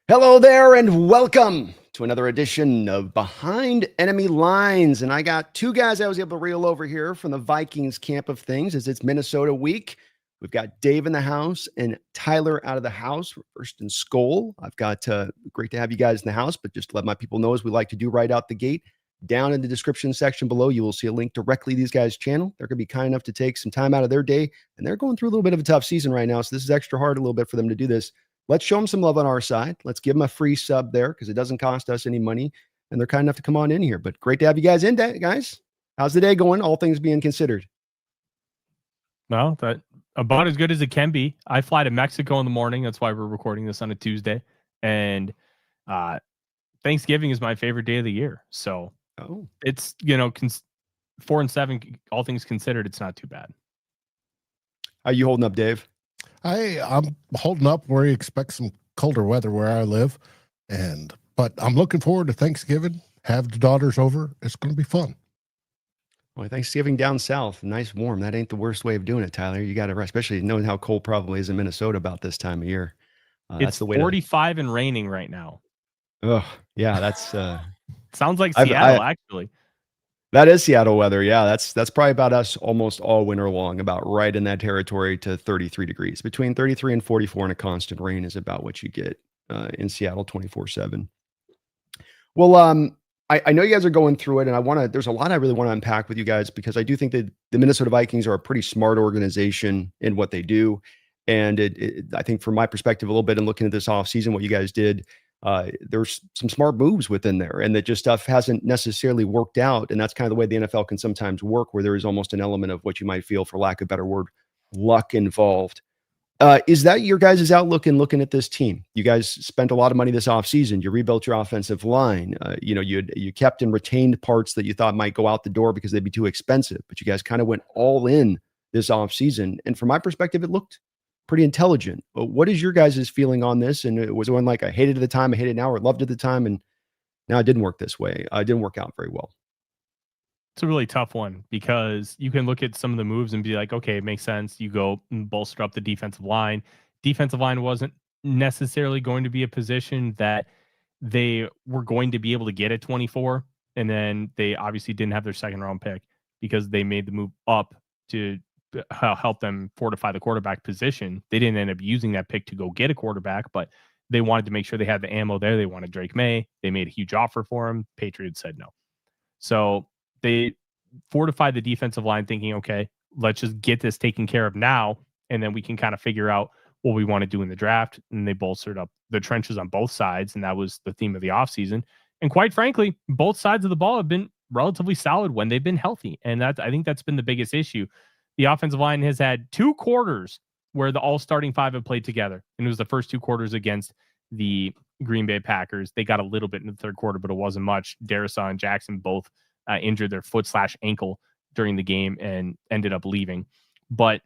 Hello there, and welcome to another edition of Behind Enemy Lines. And I got two guys I was able to reel over here from the Vikings camp of things as it's Minnesota week. We've got Dave in the house and Tyler out of the house for First and Skol. I've got great to have you guys in the house, but just to let my people know, as we like to do right out the gate, down in the description section below, you will see a link directly to these guys' channel. They're going to be kind enough to take some time out of their day, and they're going through a little bit of a tough season right now. So this is extra hard a little bit for them to do this. Let's show them some love on our side. Let's give them a free sub there because it doesn't cost us any money. And they're kind enough to come on in here. But great to have you guys in, guys. How's the day going? All things being considered. Well, that about as good as it can be. I fly to Mexico in the morning. That's why we're recording this on a Tuesday. And Thanksgiving is my favorite day of the year. So it's, 4-7, all things considered, it's not too bad. How you holding up, Dave? I'm holding up where you expect some colder weather where I live. But I'm looking forward to Thanksgiving. Have the daughters over. It's going to be fun. Well, Thanksgiving down south, nice warm. That ain't the worst way of doing it, Tyler. You got to, especially knowing how cold probably is in Minnesota about this time of year. It's the way 45 and raining right now. Oh, yeah, that's sounds like Seattle, actually. That is Seattle weather. Yeah, that's probably about us almost all winter long, about right in that territory to 33 degrees. Between 33 and 44 in a constant rain is about what you get in Seattle 24/7. Well, I know you guys are going through it, and there's a lot I really want to unpack with you guys because I do think that the Minnesota Vikings are a pretty smart organization in what they do. And I think from my perspective a little bit in looking at this offseason, what you guys did, there's some smart moves within there, and that just stuff hasn't necessarily worked out. And that's kind of the way the NFL can sometimes work, where there is almost an element of what you might feel, for lack of a better word, luck involved. Is that your guys' outlook in looking at this team? You guys spent a lot of money this offseason. You rebuilt your offensive line. You kept and retained parts that you thought might go out the door because they'd be too expensive, but you guys kind of went all in this offseason. And from my perspective, it looked pretty intelligent. But what is your guys' feeling on this? And was it one like I hated it at the time, I hated it now, or loved it at the time, and now it didn't work this way? It didn't work out very well. It's a really tough one because you can look at some of the moves and be like, okay, it makes sense. You go and bolster up the defensive line. Defensive line wasn't necessarily going to be a position that they were going to be able to get at 24. And then they obviously didn't have their second round pick because they made the move up to help them fortify the quarterback position. They didn't end up using that pick to go get a quarterback, but they wanted to make sure they had the ammo there. They wanted Drake May. They made a huge offer for him. Patriots said no. So they fortified the defensive line thinking, okay, let's just get this taken care of now, and then we can kind of figure out what we want to do in the draft. And they bolstered up the trenches on both sides, and that was the theme of the offseason. And quite frankly, both sides of the ball have been relatively solid when they've been healthy, and I think that's been the biggest issue. The offensive line has had 2 quarters where the all-starting 5 have played together, and it was the first 2 quarters against the Green Bay Packers. They got a little bit in the third quarter, but it wasn't much. Darrisaw and Jackson both injured their foot/ankle during the game and ended up leaving. But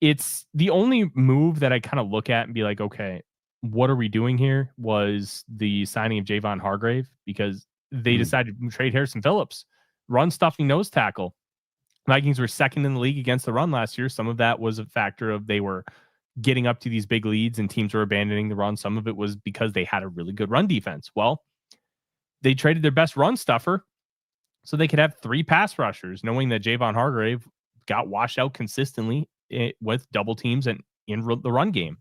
it's the only move that I kind of look at and be like, okay, what are we doing here? Was the signing of Javon Hargrave, because they decided to trade Harrison Phillips, run stuffing nose tackle. Vikings were second in the league against the run last year. Some of that was a factor of they were getting up to these big leads and teams were abandoning the run. Some of it was because they had a really good run defense. Well, they traded their best run stuffer so they could have 3 pass rushers, knowing that Javon Hargrave got washed out consistently with double teams and in the run game.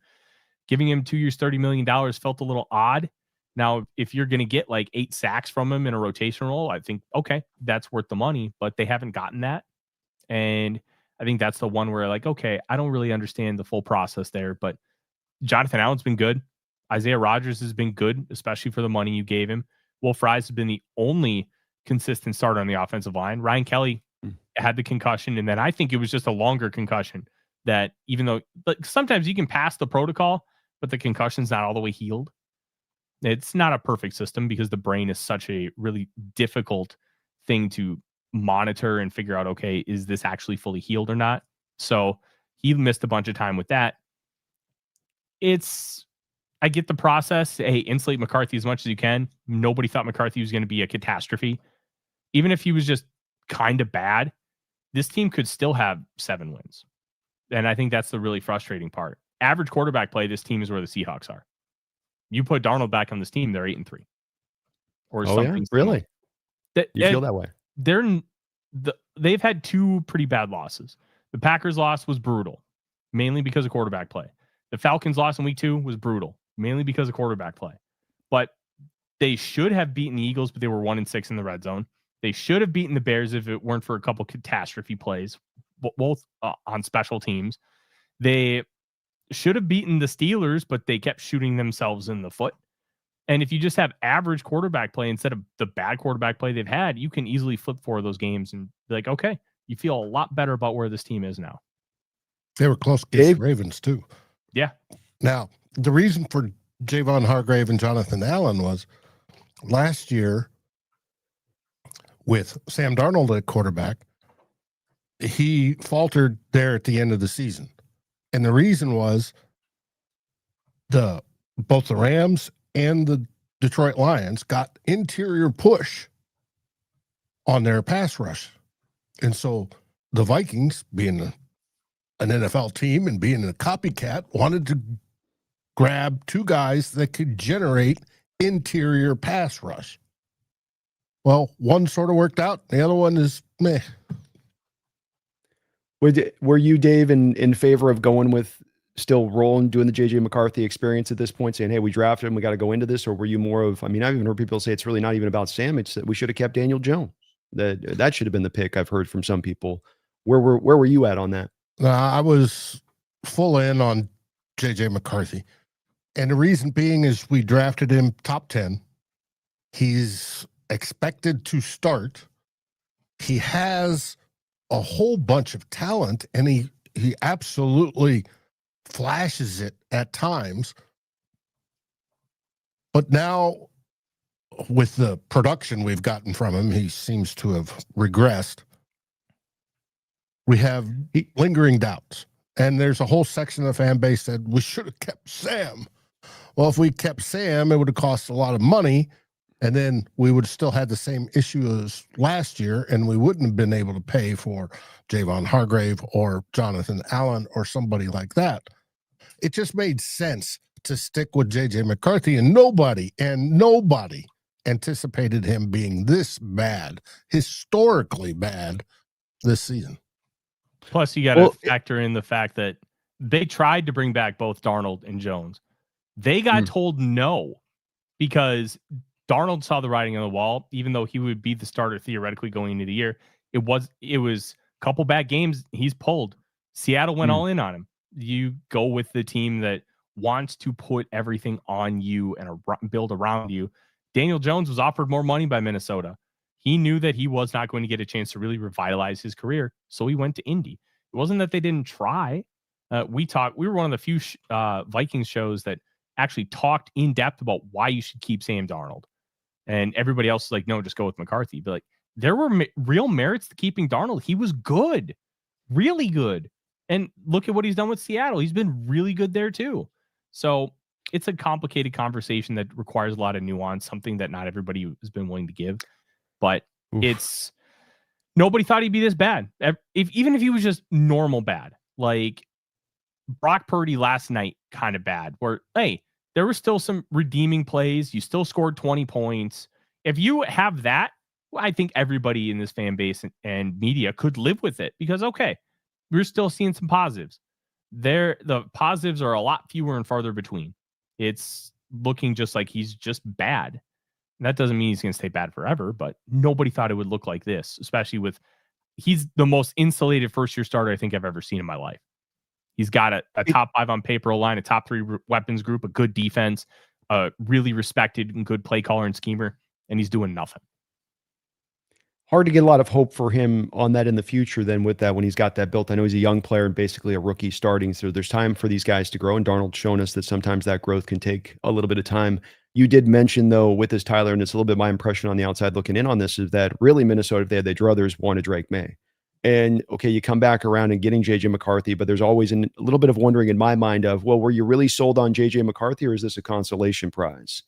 Giving him 2 years, $30 million felt a little odd. Now, if you're going to get like 8 sacks from him in a rotation role, I think, okay, that's worth the money, but they haven't gotten that. And I think that's the one where like, okay, I don't really understand the full process there, but Jonathan Allen's been good. Isaiah Rodgers has been good, especially for the money you gave him. Will Fries has been the only consistent starter on the offensive line. Ryan Kelly had the concussion, and then I think it was just a longer concussion that even though, but sometimes you can pass the protocol, but the concussion's not all the way healed. It's not a perfect system because the brain is such a really difficult thing to monitor and figure out, okay, is this actually fully healed or not? So he missed a bunch of time with that. I get the process. Hey, insulate McCarthy as much as you can. Nobody thought McCarthy was going to be a catastrophe. Even if he was just kind of bad, this team could still have 7 wins. And I think that's the really frustrating part. Average quarterback play, this team is where the Seahawks are. You put Darnold back on this team, they're 8-3, or Oh, something. yeah? Really? You feel that way? They've had 2 pretty bad losses. The Packers loss was brutal, mainly because of quarterback play. The Falcons loss in week 2 was brutal, mainly because of quarterback play. But they should have beaten the Eagles, but they were 1-6 in the red zone. They should have beaten the Bears if it weren't for a couple catastrophe plays, both on special teams. They should have beaten the Steelers, but they kept shooting themselves in the foot. And if you just have average quarterback play instead of the bad quarterback play they've had, you can easily flip 4 of those games and be like, okay, you feel a lot better about where this team is now. They were close against the Ravens, too. Yeah. Now, the reason for Javon Hargrave and Jonathan Allen was last year with Sam Darnold at quarterback, he faltered there at the end of the season. And the reason was both the Rams and the Detroit Lions got interior push on their pass rush. And so the Vikings, being an NFL team and being a copycat, wanted to grab 2 guys that could generate interior pass rush. Well, one sort of worked out. The other one is meh. Were you, Dave, in favor of going with still rolling, doing the JJ McCarthy experience at this point, saying, hey, we drafted him, we got to go into this? Or were you more of, I mean, I've even heard people say it's really not even about Sam, it's that we should have kept Daniel Jones. That should have been the pick, I've heard from some people. Where were you at on that? I was full in on JJ McCarthy. And the reason being is we drafted him top 10. He's expected to start. He has a whole bunch of talent, and he absolutely flashes it at times. But now, with the production we've gotten from him, he seems to have regressed. We have lingering doubts. And there's a whole section of the fan base that we should have kept Sam. Well, if we kept Sam, it would have cost a lot of money. And then we would still have the same issue as last year, and we wouldn't have been able to pay for Javon Hargrave or Jonathan Allen or somebody like that. It just made sense to stick with JJ McCarthy, and nobody anticipated him being this bad, historically bad this season. Plus, you got to factor in the fact that they tried to bring back both Darnold and Jones. They got told no because Darnold saw the writing on the wall, even though he would be the starter theoretically going into the year. It was a couple bad games he's pulled. Seattle went all in on him. You go with the team that wants to put everything on you and build around you. Daniel Jones was offered more money by Minnesota. He knew that he was not going to get a chance to really revitalize his career, so he went to Indy. It wasn't that they didn't try. We were one of the few Vikings shows that actually talked in depth about why you should keep Sam Darnold. And everybody else is like, no, just go with McCarthy. But like, there were real merits to keeping Darnold. He was good, really good. And look at what he's done with Seattle. He's been really good there too. So it's a complicated conversation that requires a lot of nuance, something that not everybody has been willing to give. But nobody thought he'd be this bad. Even if he was just normal bad, like Brock Purdy last night, kind of bad, where, hey, there were still some redeeming plays. You still scored 20 points. If you have that, I think everybody in this fan base and media could live with it because, okay, we're still seeing some positives. The positives are a lot fewer and farther between. It's looking just like he's just bad. And that doesn't mean he's going to stay bad forever, but nobody thought it would look like this, especially with he's the most insulated first-year starter I think I've ever seen in my life. He's got a top 5 on paper line, a top 3 weapons group, a good defense, a really respected and good play caller and schemer, and he's doing nothing. Hard to get a lot of hope for him on that in the future then with that when he's got that built. I know he's a young player and basically a rookie starting, so there's time for these guys to grow, and Darnold's shown us that sometimes that growth can take a little bit of time. You did mention, though, with this, Tyler, and it's a little bit my impression on the outside looking in on this, is that really Minnesota, if they had their druthers, wanted Drake May. And, okay, you come back around and getting J.J. McCarthy, but there's always a little bit of wondering in my mind of, well, were you really sold on J.J. McCarthy, or is this a consolation prize?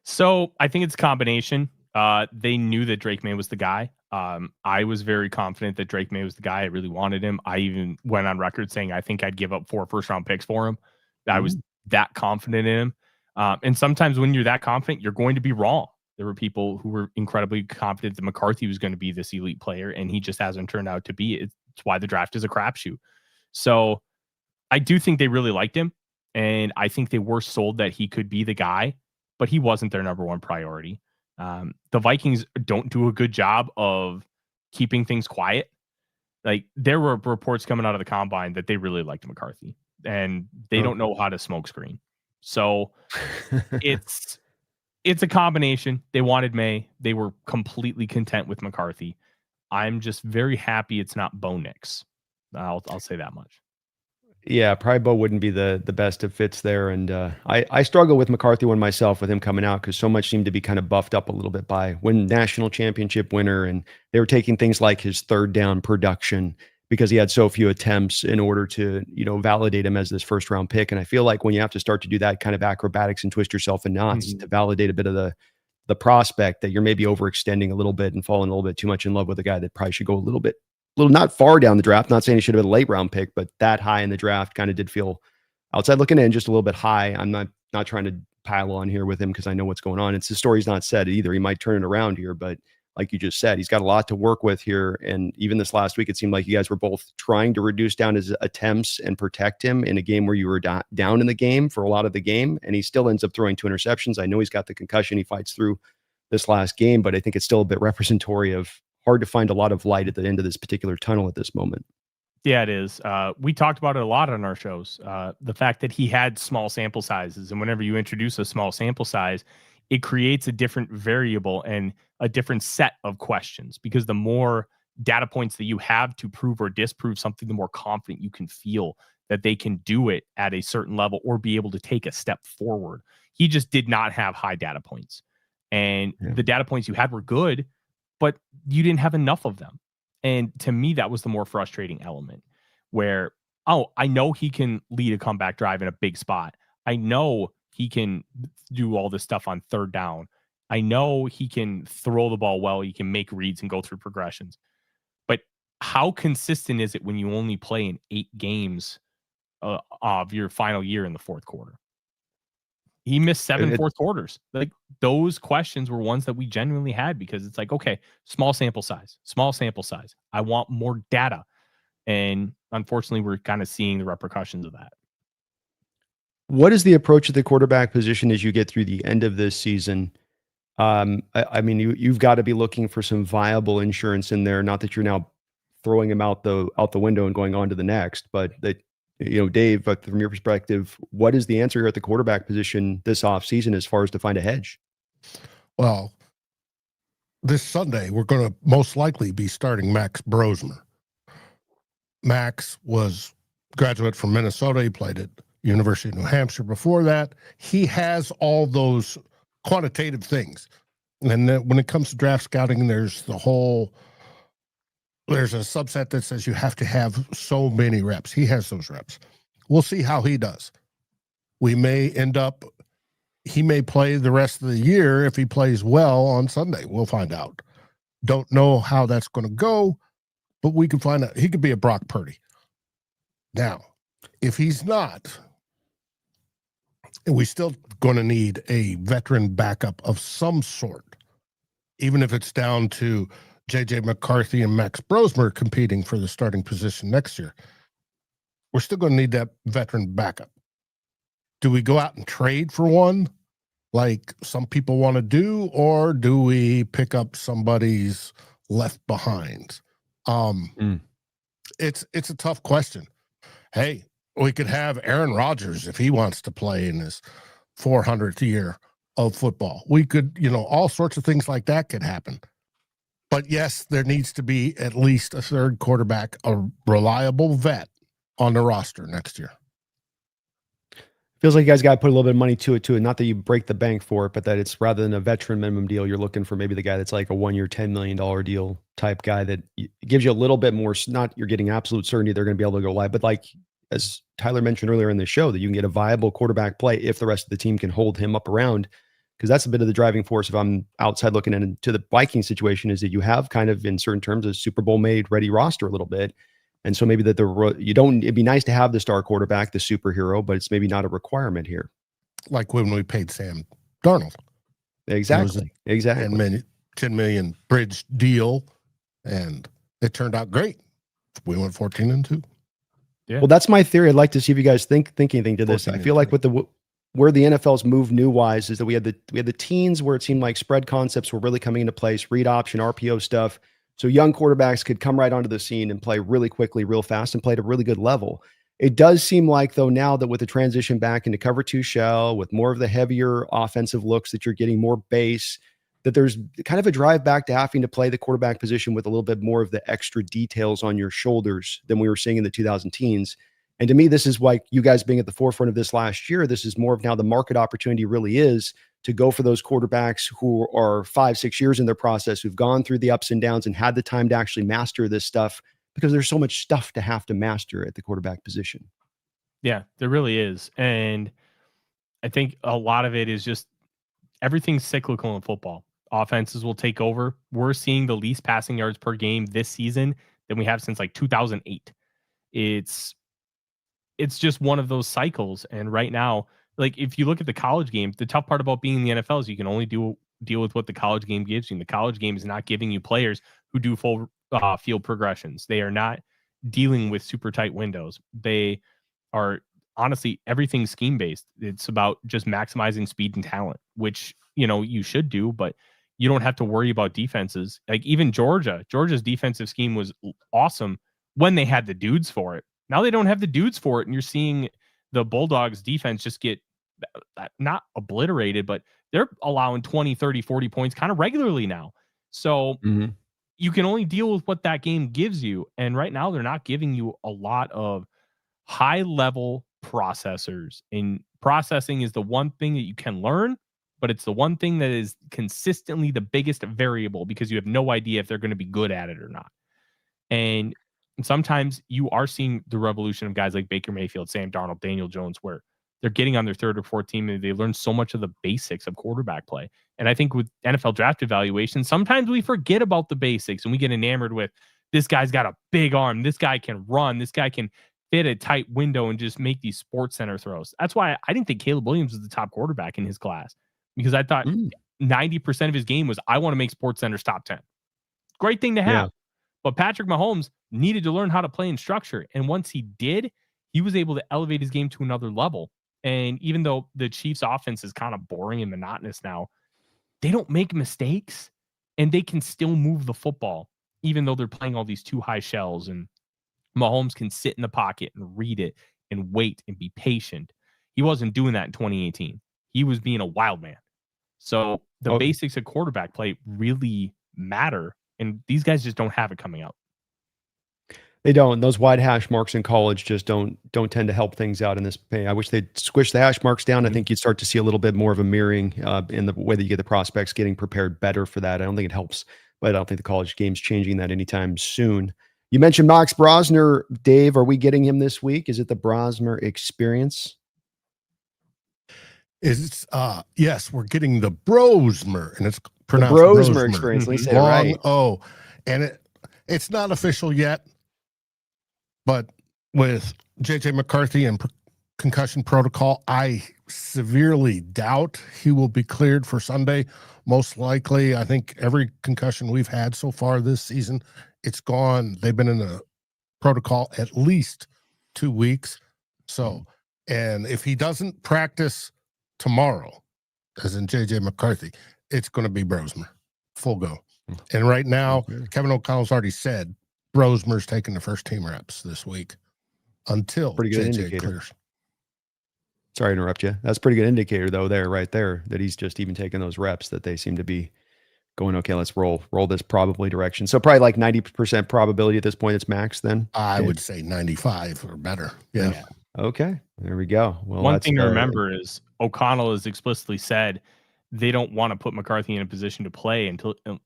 So I think it's a combination. They knew that Drake May was the guy. I was very confident that Drake May was the guy. I really wanted him. I even went on record saying I think I'd give up 4 first-round picks for him. I was that confident in him. And sometimes when you're that confident, you're going to be wrong. There were people who were incredibly confident that McCarthy was going to be this elite player, and he just hasn't turned out to be. It's why the draft is a crapshoot. So I do think they really liked him, and I think they were sold that he could be the guy, but he wasn't their number one priority. The Vikings don't do a good job of keeping things quiet. Like, there were reports coming out of the combine that they really liked McCarthy, and they don't know how to smoke screen. So it's a combination. They wanted May. They were completely content with McCarthy. I'm just very happy it's not Bo Nix. I'll say that much. Yeah, probably Bo wouldn't be the best of fits there. And I struggle with McCarthy one myself with him coming out because so much seemed to be kind of buffed up a little bit by when national championship winner. And they were taking things like his third down production because he had so few attempts in order to, validate him as this first round pick. And I feel like when you have to start to do that kind of acrobatics and twist yourself in knots to validate a bit of the prospect, that you're maybe overextending a little bit and falling a little bit too much in love with a guy that probably should go a little not far down the draft. Not saying he should have been a late round pick, but that high in the draft kind of did feel, outside looking in, just a little bit high. I'm not trying to pile on here with him because I know what's going on. It's the story's not said either. He might turn it around here, but like you just said, he's got a lot to work with here. And even this last week, it seemed like you guys were both trying to reduce down his attempts and protect him in a game where you were down in the game for a lot of the game. And he still ends up throwing 2 interceptions. I know he's got the concussion he fights through this last game, but I think it's still a bit representatory of hard to find a lot of light at the end of this particular tunnel at this moment. Yeah, it is. We talked about it a lot on our shows. The fact that he had small sample sizes, and whenever you introduce a small sample size, it creates a different variable and a different set of questions, because the more data points that you have to prove or disprove something, the more confident you can feel that they can do it at a certain level or be able to take a step forward. He just did not have high data points, and the data points you had were good, but you didn't have enough of them. And to me, that was the more frustrating element, where, I know he can lead a comeback drive in a big spot. I know he can do all this stuff on third down. I know he can throw the ball well. He can make reads and go through progressions. But how consistent is it when you only play in 8 games of your final year in the fourth quarter? He missed 7 fourth quarters. Like, those questions were ones that we genuinely had, because it's like, okay, small sample size. I want more data. And unfortunately, we're kind of seeing the repercussions of that. What is the approach at the quarterback position as you get through the end of this season? I mean, you've got to be looking for some viable insurance in there. Not that you're now throwing him out the window and going on to the next, but that, Dave, from your perspective, what is the answer here at the quarterback position this offseason as far as to find a hedge? Well, this Sunday, we're going to most likely be starting Max Brosmer. Max was graduate from Minnesota. He played at University of New Hampshire before that. He has all those quantitative things. And then when it comes to draft scouting, there's a subset that says you have to have so many reps. He has those reps. We'll see how he does. He may play the rest of the year if he plays well on Sunday. We'll find out. Don't know how that's going to go, but we can find out. He could be a Brock Purdy. Now, if he's not, we're still going to need a veteran backup of some sort, even if it's down to J.J. McCarthy and Max Brosmer competing for the starting position next year. We're still going to need that veteran backup. Do we go out and trade for one, like some people want to do, or do we pick up somebody's left behind? It's a tough question. Hey, we could have Aaron Rodgers if he wants to play in his 400th year of football. We could, all sorts of things like that could happen. But yes, there needs to be at least a third quarterback, a reliable vet on the roster next year. Feels like you guys got to put a little bit of money to it too. Not that you break the bank for it, but that it's rather than a veteran minimum deal, you're looking for maybe the guy that's like a 1-year, $10 million deal type guy that gives you a little bit more, not you're getting absolute certainty they're going to be able to go live, but like, as Tyler mentioned earlier in the show, that you can get a viable quarterback play if the rest of the team can hold him up around. Because that's a bit of the driving force if I'm outside looking into the Vikings situation, is that you have kind of, in certain terms, a Super Bowl made ready roster a little bit. And so maybe that it'd be nice to have the star quarterback, the superhero, but it's maybe not a requirement here. like when we paid Sam Darnold. Exactly. Exactly. 10 million bridge deal, and it turned out great. We went 14-2. Yeah. Well, that's my theory. I'd like to see if you guys think anything to this. I feel like with where the NFL's moved new wise is that we had the teens where it seemed like spread concepts were really coming into place, read option, RPO stuff. So young quarterbacks could come right onto the scene and play really quickly, real fast, and play at a really good level. It does seem like, though, now that with the transition back into cover two shell, with more of the heavier offensive looks, that you're getting more base, that there's kind of a drive back to having to play the quarterback position with a little bit more of the extra details on your shoulders than we were seeing in the 2010s. And to me, this is like you guys being at the forefront of this last year. This is more of now the market opportunity really is to go for those quarterbacks who are 5-6 years in their process, who've gone through the ups and downs and had the time to actually master this stuff, because there's so much stuff to have to master at the quarterback position. Yeah, there really is. And I think a lot of it is just everything's cyclical in football. Offenses will take over. We're seeing the least passing yards per game this season than we have since like 2008. It's just one of those cycles. And right now, like if you look at the college game, the tough part about being in the NFL is you can only deal with what the college game gives you. And the college game is not giving you players who do full field progressions. They are not dealing with super tight windows. They are honestly everything scheme based. It's about just maximizing speed and talent, which, you know, you should do, but you don't have to worry about defenses. Like even Georgia's defensive scheme was awesome when they had the dudes for it. Now they don't have the dudes for it. And you're seeing the Bulldogs defense just get not obliterated, but they're allowing 20, 30, 40 points kind of regularly now. So you can only deal with what that game gives you. And right now they're not giving you a lot of high level processors, and processing is the one thing that you can learn, but it's the one thing that is consistently the biggest variable because you have no idea if they're going to be good at it or not. And sometimes you are seeing the revolution of guys like Baker Mayfield, Sam Darnold, Daniel Jones, where they're getting on their third or fourth team and they learn so much of the basics of quarterback play. And I think with NFL draft evaluation, sometimes we forget about the basics and we get enamored with this guy's got a big arm, this guy can run, this guy can fit a tight window and just make these sports center throws. That's why I didn't think Caleb Williams was the top quarterback in his class, because I thought 90% of his game was, I want to make sports centers top 10. Great thing to have. Yeah. But Patrick Mahomes needed to learn how to play in structure. And once he did, he was able to elevate his game to another level. And even though the Chiefs offense is kind of boring and monotonous now, they don't make mistakes and they can still move the football, even though they're playing all these too high shells. And Mahomes can sit in the pocket and read it and wait and be patient. He wasn't doing that in 2018. He was being a wild man. So the basics of quarterback play really matter. And these guys just don't have it coming out. They don't. Those wide hash marks in college just don't tend to help things out in this pay. I wish they'd squish the hash marks down. I think you'd start to see a little bit more of a mirroring in the way that you get the prospects getting prepared better for that. I don't think it helps, but I don't think the college game's changing that anytime soon. You mentioned Max Brosner, Dave. Are we getting him this week? Is it the Brosmer experience? Yes, we're getting the Brosmer, and it's pronounced the Brosmer experience. Let me say it right. Oh, and it's not official yet, but with JJ McCarthy and concussion protocol, I severely doubt he will be cleared for Sunday. Most likely, I think every concussion we've had so far this season, it's gone. They've been in the protocol at least 2 weeks. So, and if he doesn't practice tomorrow, as in JJ McCarthy, it's going to be Brosmer, full go. And right now, Kevin O'Connell's already said Brosmer's taking the first team reps this week until pretty good JJ indicator. Clears. Sorry to interrupt you. That's a pretty good indicator, though, right there, that he's just even taking those reps, that they seem to be going, okay, let's roll this probably direction. So probably like 90% probability at this point it's max then? I would say 95 or better. Yeah. Okay, there we go. Well, one thing to remember is O'Connell has explicitly said they don't want to put McCarthy in a position to play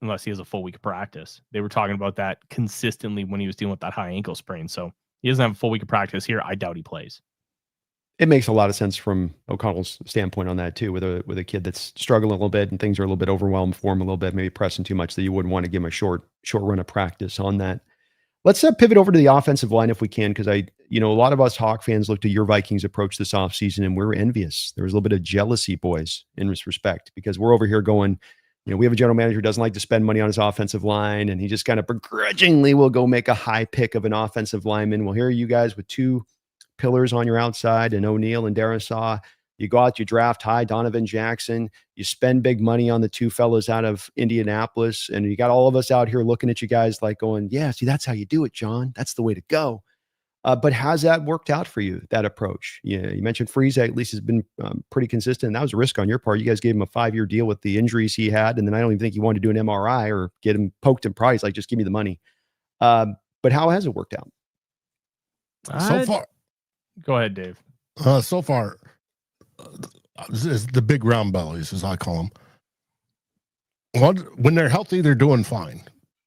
unless he has a full week of practice. They were talking about that consistently when he was dealing with that high ankle sprain. So he doesn't have a full week of practice here. I doubt he plays. It makes a lot of sense from O'Connell's standpoint on that too, with a kid that's struggling a little bit and things are a little bit overwhelmed for him a little bit, maybe pressing too much, that you wouldn't want to give him a short run of practice on that. Let's pivot over to the offensive line if we can, because a lot of us Hawk fans looked at your Vikings approach this offseason and we were envious. There was a little bit of jealousy, boys, in this respect, because we're over here going, we have a general manager who doesn't like to spend money on his offensive line, and he just kind of begrudgingly will go make a high pick of an offensive lineman. Well, here are you guys with two pillars on your outside and O'Neal and Darisaw. You go out, you draft high Donovan Jackson, you spend big money on the two fellas out of Indianapolis, and you got all of us out here looking at you guys like going, yeah, see, that's how you do it, John. That's the way to go. But how's that worked out for you, that approach? Yeah, you mentioned Friese at least has been pretty consistent. That was a risk on your part. You guys gave him a 5-year deal with the injuries he had, and then I don't even think you wanted to do an MRI or get him poked in price, like just give me the money. But how has it worked out? So far. Go ahead, Dave. So far, the big round bellies, as I call them. When they're healthy, they're doing fine.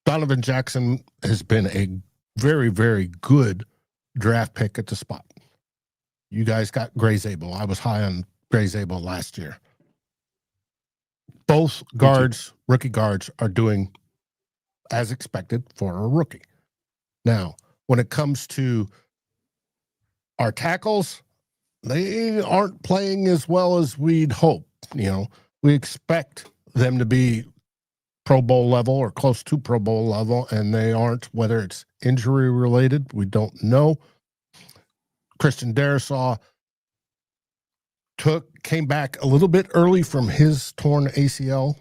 Donovan Jackson has been a very, very good draft pick at the spot. You guys got Gray Zabel. I was high on Gray Zabel last year. Both guards, rookie guards, are doing as expected for a rookie. Now, when it comes to our tackles, they aren't playing as well as we'd hope. We expect them to be Pro Bowl level or close to Pro Bowl level, and they aren't. Whether it's injury related, we don't know. Christian Darisaw came back a little bit early from his torn ACL,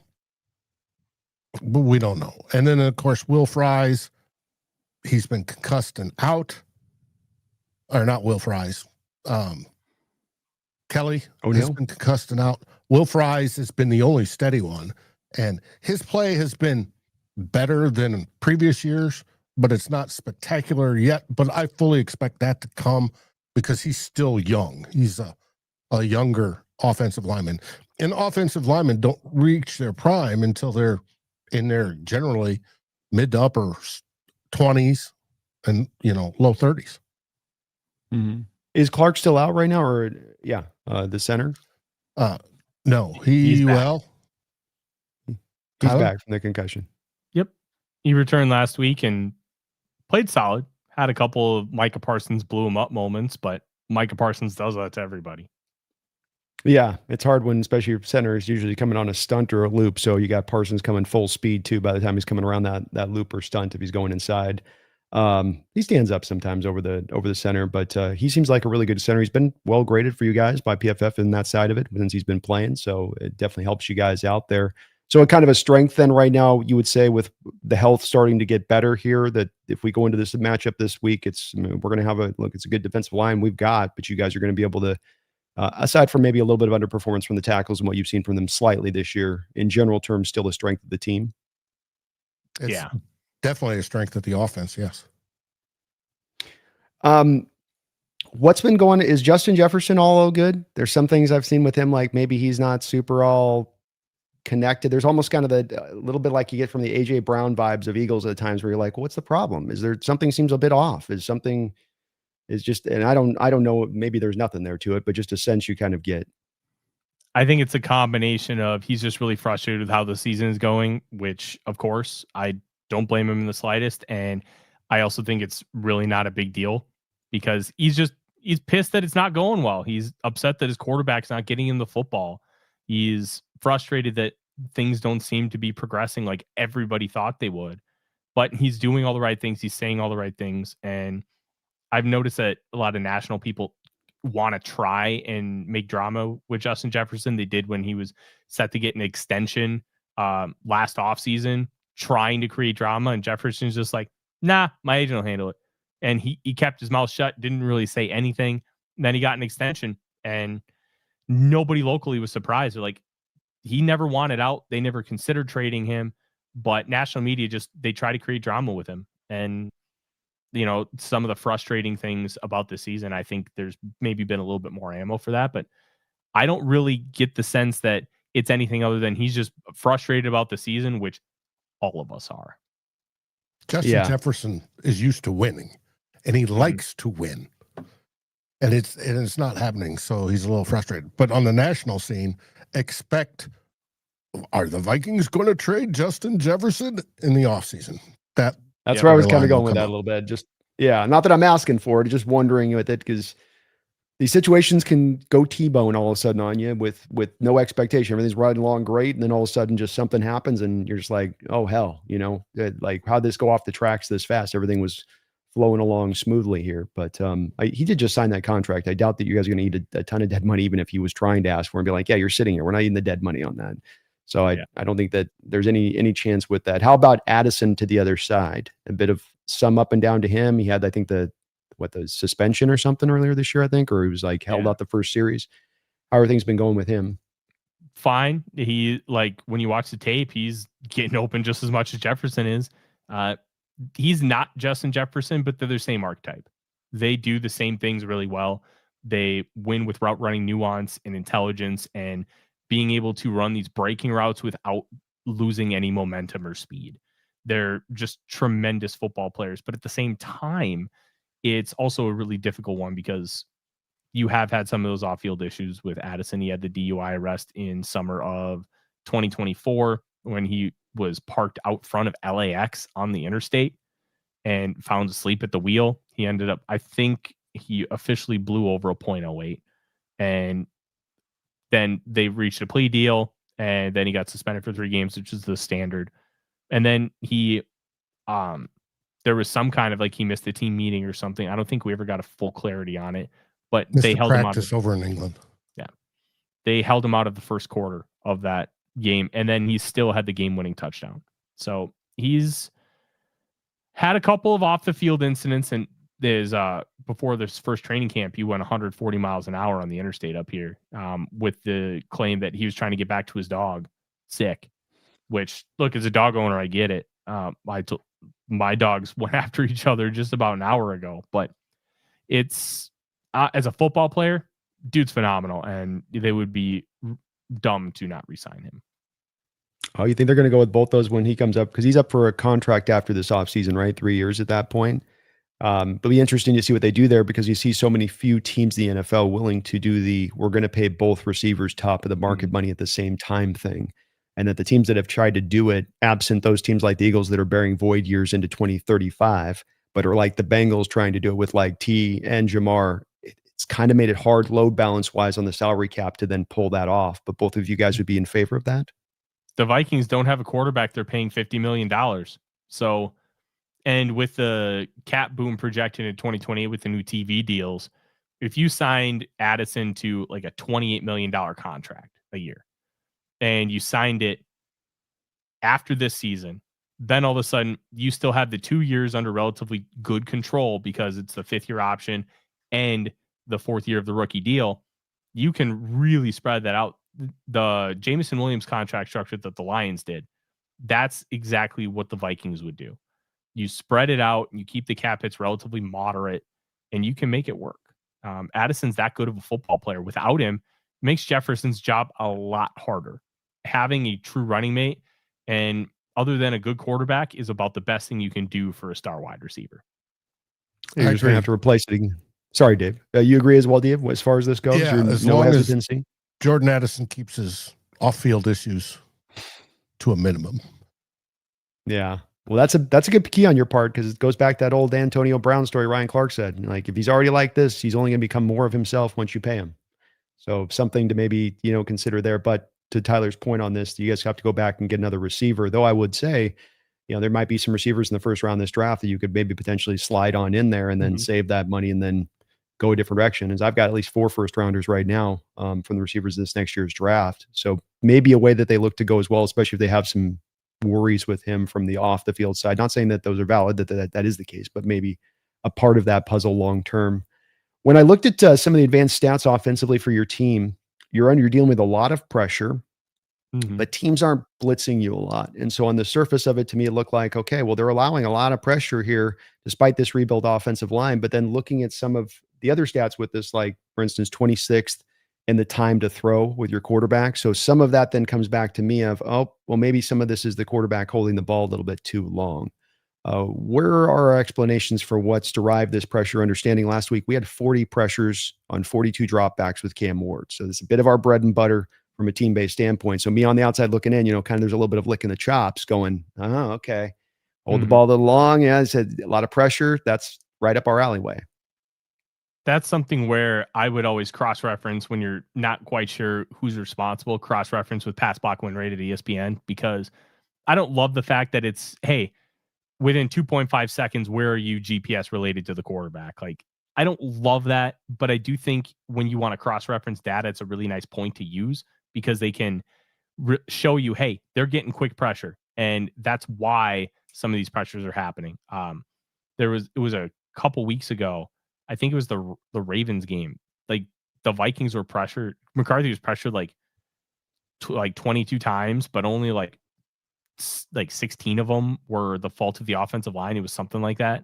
but we don't know. And then, of course, Will Fries, he's been concussed and out. Or not Will Fries. Kelly has been concussed and out. Will Fries has been the only steady one, and his play has been better than previous years, but it's not spectacular yet. But I fully expect that to come because he's still young. He's a younger offensive lineman. And offensive linemen don't reach their prime until they're in their generally mid to upper 20s and, low 30s. Mm-hmm. Is Clark still out right now, or the center? No, he's back. He's back from the concussion. Yep, he returned last week and played solid. Had a couple of Micah Parsons blew him up moments, but Micah Parsons does that to everybody. Yeah, it's hard when, especially your center is usually coming on a stunt or a loop. So you got Parsons coming full speed too. By the time he's coming around that loop or stunt, if he's going inside. He stands up sometimes over the center, but he seems like a really good center. He's been well graded for you guys by PFF in that side of it since he's been playing. So it definitely helps you guys out there. So kind of a strength then right now, you would say, with the health starting to get better here, that if we go into this matchup this week, we're going to have it's a good defensive line we've got, but you guys are going to be able to, aside from maybe a little bit of underperformance from the tackles and what you've seen from them slightly this year, in general terms, still a strength of the team. It's definitely a strength of the offense. Yes. What's been going? Is Justin Jefferson all good? There's some things I've seen with him, like maybe he's not super all connected. There's almost kind of a little bit like you get from the AJ Brown vibes of Eagles at times, where you're like, well, what's the problem? Is there something seems a bit off? Is something is just, and I don't know, maybe there's nothing there to it, but just a sense you kind of get. I think it's a combination of he's just really frustrated with how the season is going, which of course I don't blame him in the slightest. And I also think it's really not a big deal because he's pissed that it's not going well. He's upset that his quarterback's not getting him the football. He's frustrated that things don't seem to be progressing like everybody thought they would, but he's doing all the right things. He's saying all the right things. And I've noticed that a lot of national people want to try and make drama with Justin Jefferson. They did when he was set to get an extension last offseason, trying to create drama. And Jefferson's just like, nah, my agent will handle it. And he kept his mouth shut, didn't really say anything. And then he got an extension and nobody locally was surprised. They're like, he never wanted out. They never considered trading him, but national media they try to create drama with him. And, some of the frustrating things about the season, I think there's maybe been a little bit more ammo for that, but I don't really get the sense that it's anything other than he's just frustrated about the season, which all of us are. Justin Jefferson is used to winning, and he likes to win, and it's not happening. So he's a little frustrated. But on the national scene, are the Vikings going to trade Justin Jefferson in the offseason? That's where I was kind of going with that a little bit. Just Yeah, not that I'm asking for it, just wondering with it because these situations can go T-bone all of a sudden on you with no expectation. Everything's riding along great, and then all of a sudden just something happens, and you're just like, oh hell, like how'd this go off the tracks this fast? Everything was flowing along smoothly here, but he did just sign that contract. I doubt that you guys are going to eat a ton of dead money, even if he was trying to ask for it and be like, yeah, you're sitting here, we're not eating the dead money on that. So I don't think that there's any chance with that. How about Addison to the other side? A bit of some up and down to him. He had, I think, the suspension or something earlier this year, I think, or he was like held out the first series. How are things been going with him? Fine. He, like, when you watch the tape, he's getting open just as much as Jefferson is. He's not Justin Jefferson, but they're the same archetype. They do the same things really well. They win with route running nuance and intelligence and being able to run these breaking routes without losing any momentum or speed. They're just tremendous football players. But at the same time, it's also a really difficult one because you have had some of those off-field issues with Addison. He had the DUI arrest in summer of 2024 when he was parked out front of LAX on the interstate and found asleep at the wheel. He ended up, I think he officially blew over a .08, and then they reached a plea deal, and then he got suspended for 3 games, which is the standard. And then he, there was some kind of, like, he missed a team meeting or something. I don't think we ever got a full clarity on it, but they held him out of over in England. Yeah. They held him out of the first quarter of that game, and then he still had the game-winning touchdown. So he's had a couple of off-the-field incidents, and there's before this first training camp, he went 140 miles an hour on the interstate up here with the claim that he was trying to get back to his dog sick, which, look, as a dog owner, I get it. My dogs went after each other just about an hour ago, but it's as a football player, dude's phenomenal, and they would be dumb to not re-sign him. Oh, you think they're going to go with both those when he comes up? Because he's up for a contract after this offseason, right? 3 years at that point. It'll be interesting to see what they do there because you see so many few teams in the NFL willing to do we're going to pay both receivers top of the market money at the same time thing. And that the teams that have tried to do it, absent those teams like the Eagles that are bearing void years into 2035, but are like the Bengals trying to do it with like T and Jamar, it's kind of made it hard load balance wise on the salary cap to then pull that off. But both of you guys would be in favor of that? The Vikings don't have a quarterback they're paying $50 million. So, and with the cap boom projected in 2028 with the new TV deals, if you signed Addison to like a $28 million contract a year and you signed it after this season, then all of a sudden you still have the 2 years under relatively good control because it's the 5th year option and the 4th year of the rookie deal. You can really spread that out. The Jameson Williams contract structure that the Lions did, that's exactly what the Vikings would do. You spread it out and you keep the cap hits relatively moderate and you can make it work. Addison's that good of a football player. Without him, it makes Jefferson's job a lot harder. Having a true running mate and other than a good quarterback is about the best thing you can do for a star wide receiver. You're just going to have to replace it again. Sorry, Dave. You agree as well, Dave, as far as this goes? Yeah, as no long hesitancy? as Jordan Addison keeps his off-field issues to a minimum. Yeah. Well, that's a good key on your part because it goes back to that old Antonio Brown story Ryan Clark said. Like, if he's already like this, he's only going to become more of himself once you pay him. So something to maybe, consider there. But to Tyler's point on this, you guys have to go back and get another receiver. Though I would say, there might be some receivers in the first round of this draft that you could maybe potentially slide on in there and then save that money and then go a different direction. As I've got at least 4 first rounders right now from the receivers in this next year's draft. So maybe a way that they look to go as well, especially if they have some worries with him from the off the field side. Not saying that those are valid, that is the case, but maybe a part of that puzzle long term. When I looked at some of the advanced stats offensively for your team, you're dealing with a lot of pressure, but teams aren't blitzing you a lot. And so on the surface of it, to me, it looked like, okay, well, they're allowing a lot of pressure here despite this rebuild offensive line. But then looking at some of the other stats with this, like, for instance, 26th in the time to throw with your quarterback. So some of that then comes back to me of, oh, well, maybe some of this is the quarterback holding the ball a little bit too long. Where are our explanations for what's derived this pressure? Understanding last week we had 40 pressures on 42 dropbacks with Cam Ward. So it's a bit of our bread and butter from a team-based standpoint. So me on the outside looking in, kind of there's a little bit of licking the chops going, oh, okay. Hold the ball a little long. Yeah, I said a lot of pressure. That's right up our alleyway. That's something where I would always cross-reference when you're not quite sure who's responsible, cross-reference with pass block win rate at ESPN, because I don't love the fact that it's, hey, within 2.5 seconds, where are you GPS related to the quarterback? Like, I don't love that, but I do think when you want to cross-reference data, it's a really nice point to use because they can show you, hey, they're getting quick pressure, and that's why some of these pressures are happening. It was a couple weeks ago. I think it was the Ravens game. Like the Vikings were pressured. McCarthy was pressured like 22 times, but only like 16 of them were the fault of the offensive line. It was something like that.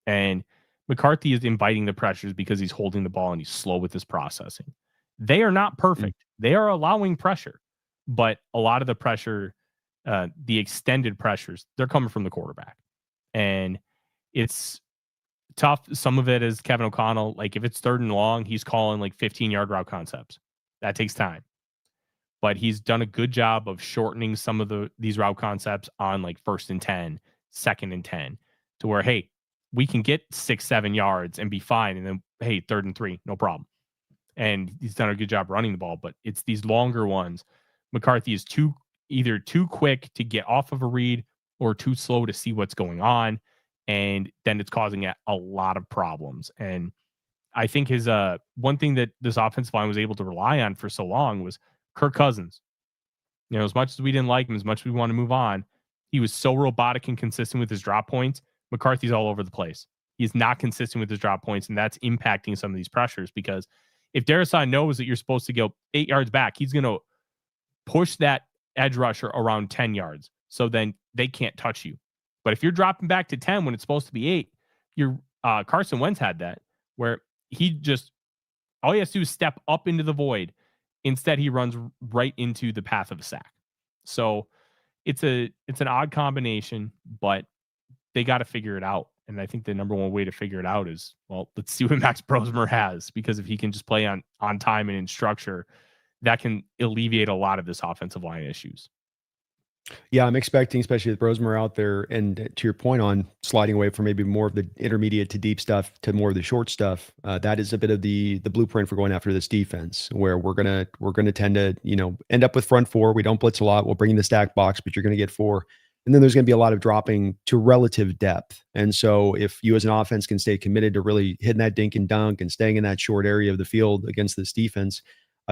And McCarthy is inviting the pressures because he's holding the ball and he's slow with his processing. They are not perfect. They are allowing pressure, but a lot of the pressure, the extended pressures, they're coming from the quarterback. And it's tough. Some of it is Kevin O'Connell. Like if it's 3rd and long, he's calling like 15-yard route concepts. That takes time. But he's done a good job of shortening some of these route concepts on like 1st and 10, 2nd and 10, to where, hey, we can get 6-7 yards and be fine. And then, hey, 3rd and 3, no problem. And he's done a good job running the ball, but it's these longer ones. McCarthy is either too quick to get off of a read or too slow to see what's going on. And then it's causing a lot of problems. And I think his one thing that this offensive line was able to rely on for so long was Kirk Cousins. You know, as much as we didn't like him, as much as we want to move on, he was so robotic and consistent with his drop points. McCarthy's all over the place. He's not consistent with his drop points, and that's impacting some of these pressures because if Darrisaw knows that you're supposed to go 8 yards back, he's going to push that edge rusher around 10 yards. So then they can't touch you. But if you're dropping back to 10 when it's supposed to be 8, your Carson Wentz had that where all he has to do is step up into the void. Instead, he runs right into the path of a sack. So it's an odd combination, but they got to figure it out. And I think the number one way to figure it out is, well, let's see what Max Brosmer has, because if he can just play on time and in structure, that can alleviate a lot of this offensive line issues. Yeah, I'm expecting, especially with Brosmer out there, and to your point on sliding away from maybe more of the intermediate to deep stuff to more of the short stuff, that is a bit of the blueprint for going after this defense, where we're gonna tend to end up with front 4. We don't blitz a lot. We'll bring in the stack box, but you're gonna get 4, and then there's gonna be a lot of dropping to relative depth. And so if you as an offense can stay committed to really hitting that dink and dunk and staying in that short area of the field against this defense,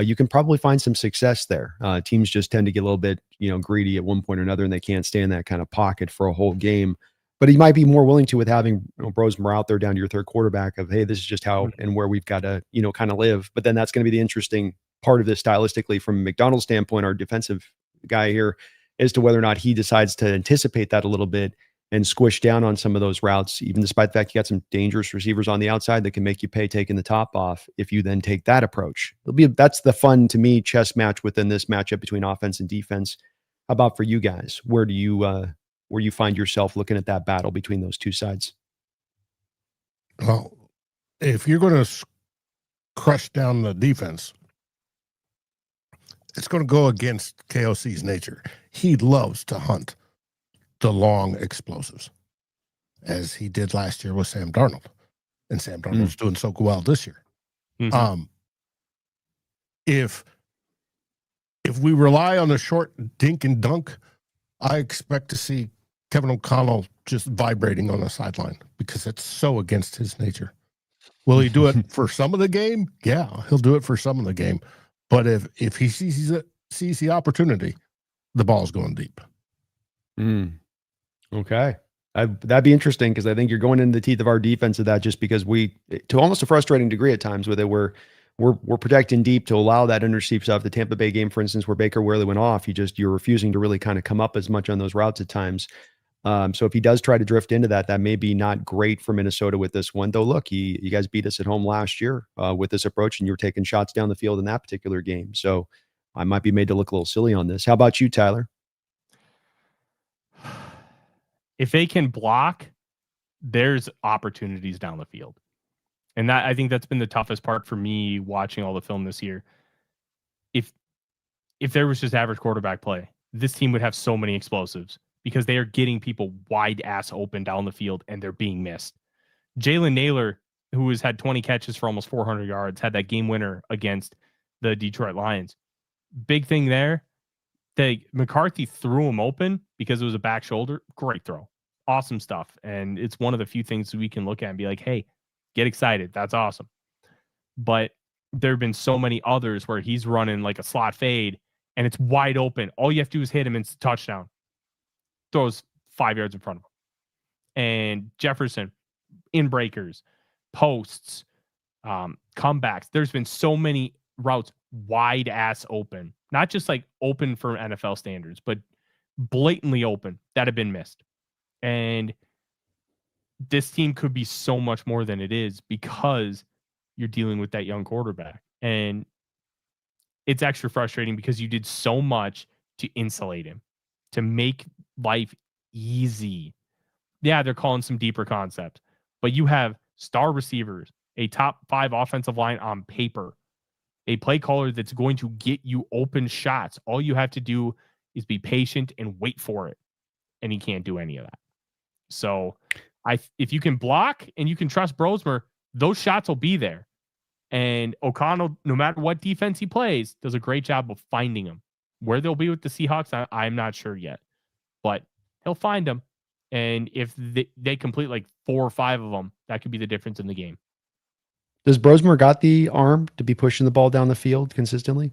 you can probably find some success there. Teams just tend to get a little bit, greedy at one point or another, and they can't stay in that kind of pocket for a whole game. But he might be more willing to with having Brosmer out there down to your 3rd quarterback of, hey, this is just how and where we've got to, kind of live. But then that's going to be the interesting part of this stylistically from McDonald's standpoint, our defensive guy here, as to whether or not he decides to anticipate that a little bit and squish down on some of those routes, even despite the fact you got some dangerous receivers on the outside that can make you pay taking the top off if you then take that approach. That's the fun, to me, chess match within this matchup between offense and defense. How about for you guys? Where do you find yourself looking at that battle between those two sides? Well, if you're going to crush down the defense, it's going to go against KOC's nature. He loves to hunt the long explosives, as he did last year with Sam Darnold, and Sam Darnold's doing so well this year. Mm-hmm. If we rely on the short dink and dunk, I expect to see Kevin O'Connell just vibrating on the sideline because it's so against his nature. Will he do it for some of the game? Yeah, he'll do it for some of the game. But if he sees the opportunity, the ball's going deep. Okay. That'd be interesting, because I think you're going into the teeth of our defense of that, just because to almost a frustrating degree at times with it, where we're protecting deep to allow that undersleep stuff. The Tampa Bay game, for instance, where Baker Whaley went off, you're refusing to really kind of come up as much on those routes at times. So if he does try to drift into that may be not great for Minnesota with this one. Though, look, you guys beat us at home last year with this approach, and you were taking shots down the field in that particular game. So I might be made to look a little silly on this. How about you, Tyler? If they can block, there's opportunities down the field. And I think that's been the toughest part for me watching all the film this year. If there was just average quarterback play, this team would have so many explosives because they are getting people wide ass open down the field and they're being missed. Jalen Naylor, who has had 20 catches for almost 400 yards, had that game winner against the Detroit Lions. Big thing there, McCarthy threw him open because it was a back shoulder. Great throw. Awesome stuff. And it's one of the few things we can look at and be like, hey, get excited. That's awesome. But there have been so many others where he's running like a slot fade and it's wide open. All you have to do is hit him and it's a touchdown. Throws 5 yards in front of him. And Jefferson, in breakers, posts, comebacks. There's been so many routes wide ass open, not just like open for NFL standards, but blatantly open that have been missed. And this team could be so much more than it is because you're dealing with that young quarterback. And it's extra frustrating because you did so much to insulate him, to make life easy. Yeah, they're calling some deeper concepts, but you have star receivers, a top 5 offensive line on paper, a play caller that's going to get you open shots. All you have to do is be patient and wait for it. And he can't do any of that. So if you can block and you can trust Brosmer, those shots will be there. And O'Connell, no matter what defense he plays, does a great job of finding them. Where they'll be with the Seahawks, I'm not sure yet. But he'll find them. And if they complete like 4 or 5 of them, that could be the difference in the game. Does Brosmer got the arm to be pushing the ball down the field consistently?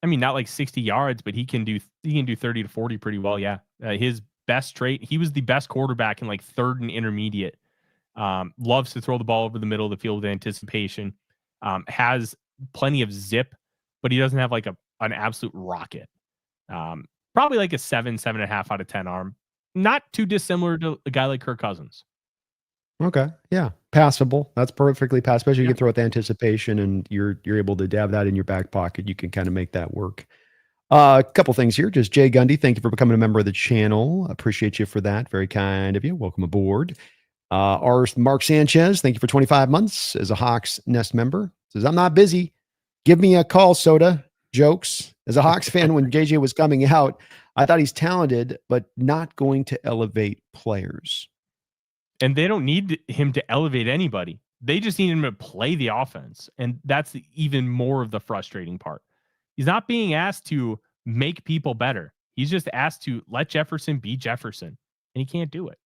I mean, not like 60 yards, but he can do 30 to 40 pretty well. Yeah. His best trait, he was the best quarterback in like third and intermediate. Loves to throw the ball over the middle of the field with anticipation. Has plenty of zip, but he doesn't have like an absolute rocket. Probably like a 7.5 out of 10 arm. Not too dissimilar to a guy like Kirk Cousins. Okay. Yeah. Passable. That's perfectly passable. You can throw with anticipation and you're able to have that in your back pocket. You can kind of make that work. A couple things here. Just Jay Gundy, thank you for becoming a member of the channel. Appreciate you for that. Very kind of you. Welcome aboard. Our Mark Sanchez, thank you for 25 months as a Hawks Nest member. Says, I'm not busy. Give me a call, soda. Jokes. As a Hawks fan, when JJ was coming out, I thought he's talented, but not going to elevate players. And they don't need him to elevate anybody. They just need him to play the offense. And that's even more of the frustrating part. He's not being asked to make people better. He's just asked to let Jefferson be Jefferson. And he can't do it.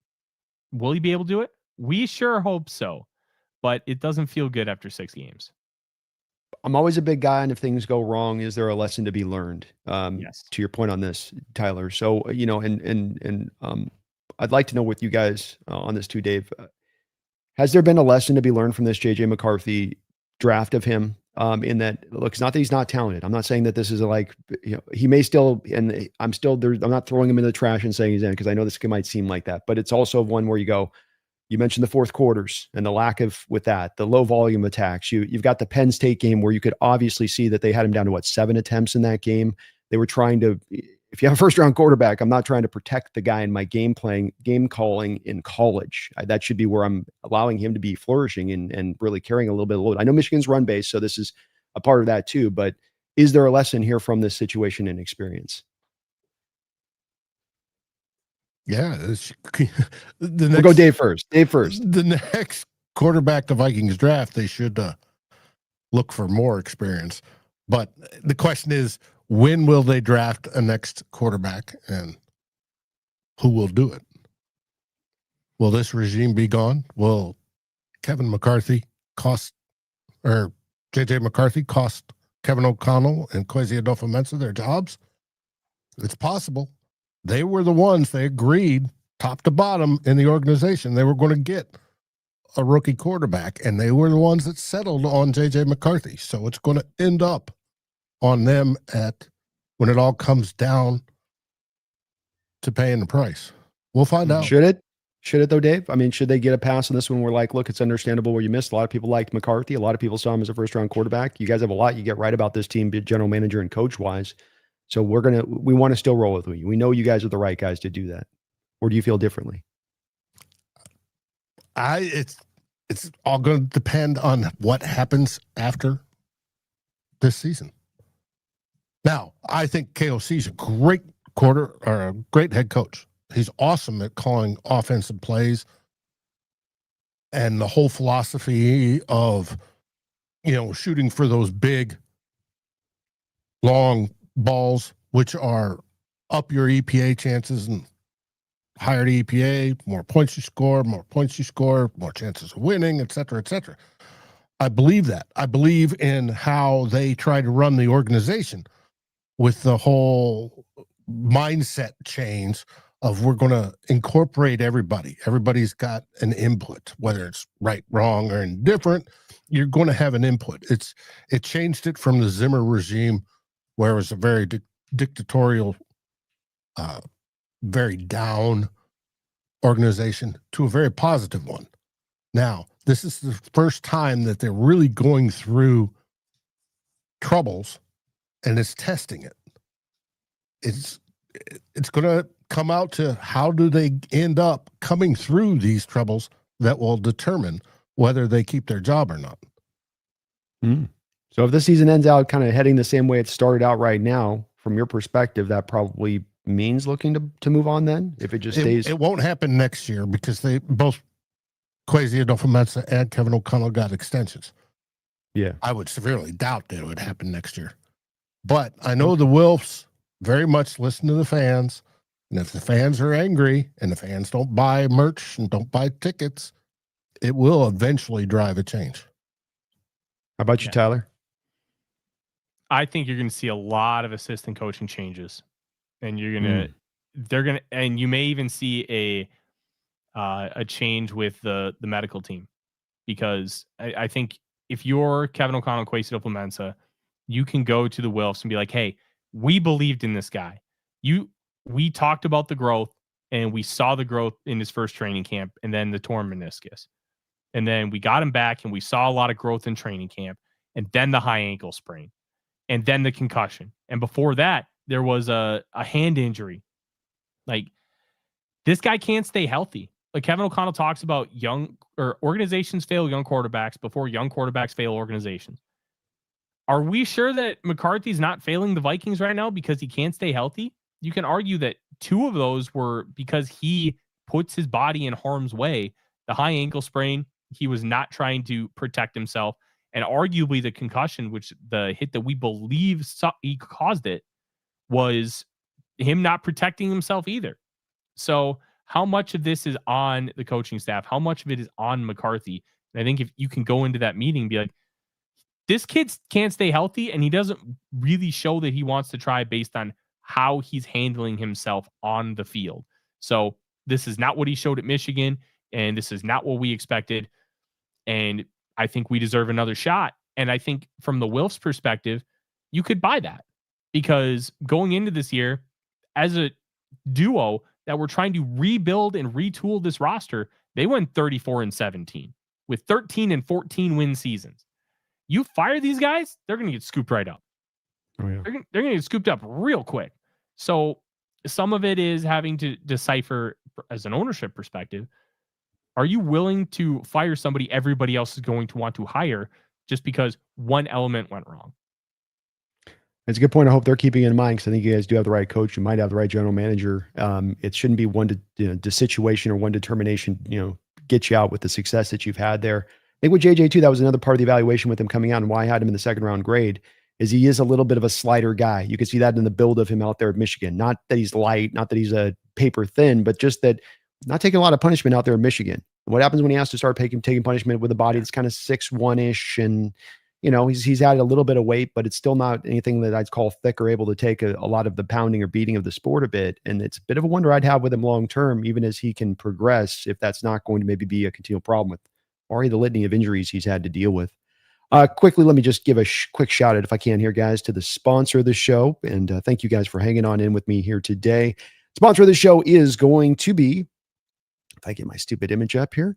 Will he be able to do it? We sure hope so. But it doesn't feel good after 6 games. I'm always a big guy, and if things go wrong, is there a lesson to be learned? Yes. To your point on this, Tyler. So, and I'd like to know with you guys on this too, Dave. Has there been a lesson to be learned from this JJ McCarthy draft of him? In that, look, it's not that he's not talented. I'm not saying that this is he may still, and I'm still there. I'm not throwing him into the trash and saying he's in, because I know this might seem like that, but it's also one where you mentioned the fourth quarters and the lack of, with that, the low volume attacks. You've got the Penn State game where you could obviously see that they had him down to 7 attempts in that game. They were trying to, if you have a first round quarterback, I'm not trying to protect the guy in my game calling in college. That should be where I'm allowing him to be flourishing and really carrying a little bit of load. I know Michigan's run base, so this is a part of that too, but is there a lesson here from this situation and experience? Yeah. We'll go Dave first. The next quarterback the Vikings draft, they should look for more experience. But the question is, when will they draft a next quarterback, and who will do it? Will this regime be gone? Will Kevin McCarthy JJ McCarthy cost Kevin O'Connell and Kwesi Adolfo-Mensah their jobs? It's possible. They were the ones, they agreed top to bottom in the organization they were going to get a rookie quarterback, and they were the ones that settled on JJ McCarthy. So it's going to end up on them when it all comes down to paying the price. We'll find out. Should it though, Dave? I mean, should they get a pass on this one? We're like, look, it's understandable where you missed. A lot of people liked McCarthy. A lot of people saw him as a first round quarterback. You guys have a lot you get right about this team, general manager and coach wise. So we want to still roll with you. We know you guys are the right guys to do that. Or do you feel differently? It's all going to depend on what happens after this season. Now, I think KOC is a great great head coach. He's awesome at calling offensive plays. and the whole philosophy of, shooting for those big, long balls, which are up your EPA chances, and higher the EPA, more points you score, more chances of winning, et cetera, et cetera. I believe that. I believe in how they try to run the organization with the whole mindset change of we're going to incorporate everybody. Everybody's got an input, whether it's right, wrong, or indifferent. You're going to have an input. It changed it from the Zimmer regime, where it was a very dictatorial, very down organization, to a very positive one. Now, this is the first time that they're really going through troubles, and it's testing it. It's going to come out to how do they end up coming through these troubles that will determine whether they keep their job or not. So if the season ends out kind of heading the same way it started out right now, from your perspective, that probably means looking to move on then? If it just stays... It won't happen next year because they both, Kwesi Adofo-Mensah and Kevin O'Connell, got extensions. Yeah. I would severely doubt that it would happen next year. But I know the Wilfs very much listen to the fans. And if the fans are angry and the fans don't buy merch and don't buy tickets, it will eventually drive a change. How about you, Tyler? I think you're going to see a lot of assistant coaching changes. And you're going to, and you may even see a change with the medical team, because I think if you're Kevin O'Connell, Kwesi Adofo-Mensah, you can go to the Wilfs and be like, hey, we believed in this guy. We talked about the growth, and we saw the growth in his first training camp, and then the torn meniscus. And then we got him back, and we saw a lot of growth in training camp, and then the high ankle sprain, and then the concussion. And before that, there was a hand injury. Like, this guy can't stay healthy. Like Kevin O'Connell talks about organizations fail young quarterbacks before young quarterbacks fail organizations. Are we sure that McCarthy's not failing the Vikings right now because he can't stay healthy? You can argue that two of those were because he puts his body in harm's way. The high ankle sprain, he was not trying to protect himself. And arguably the concussion, which the hit that we believe he caused it, was him not protecting himself either. So how much of this is on the coaching staff? How much of it is on McCarthy? And I think if you can go into that meeting and be like, this kid can't stay healthy, and he doesn't really show that he wants to try based on how he's handling himself on the field. So this is not what he showed at Michigan, and this is not what we expected. And I think we deserve another shot. And I think from the Wilfs perspective, you could buy that, because going into this year as a duo that were trying to rebuild and retool this roster, they went 34-17 with 13 and 14 win seasons. You fire these guys, they're going to get scooped right up. Oh, yeah. They're going to get scooped up real quick. So some of it is having to decipher as an ownership perspective. Are you willing to fire somebody everybody else is going to want to hire just because one element went wrong? It's a good point. I hope they're keeping it in mind, because I think you guys do have the right coach. You might have the right general manager. It shouldn't be one situation or one determination, get you out with the success that you've had there. I think with JJ too, that was another part of the evaluation with him coming out, and why I had him in the second round grade, is he is a little bit of a slider guy. You can see that in the build of him out there at Michigan. Not that he's light, not that he's a paper thin, but just that not taking a lot of punishment out there in Michigan. What happens when he has to start taking punishment with a body that's kind of 6'1"-ish, and he's added a little bit of weight, but it's still not anything that I'd call thick or able to take a lot of the pounding or beating of the sport a bit. And it's a bit of a wonder I'd have with him long term, even as he can progress, if that's not going to maybe be a continual problem with already the litany of injuries he's had to deal with. Quickly, let me just give a quick shout out, if I can here, guys, to the sponsor of the show. And thank you guys for hanging on in with me here today. Sponsor of the show is going to be, if I get my stupid image up here,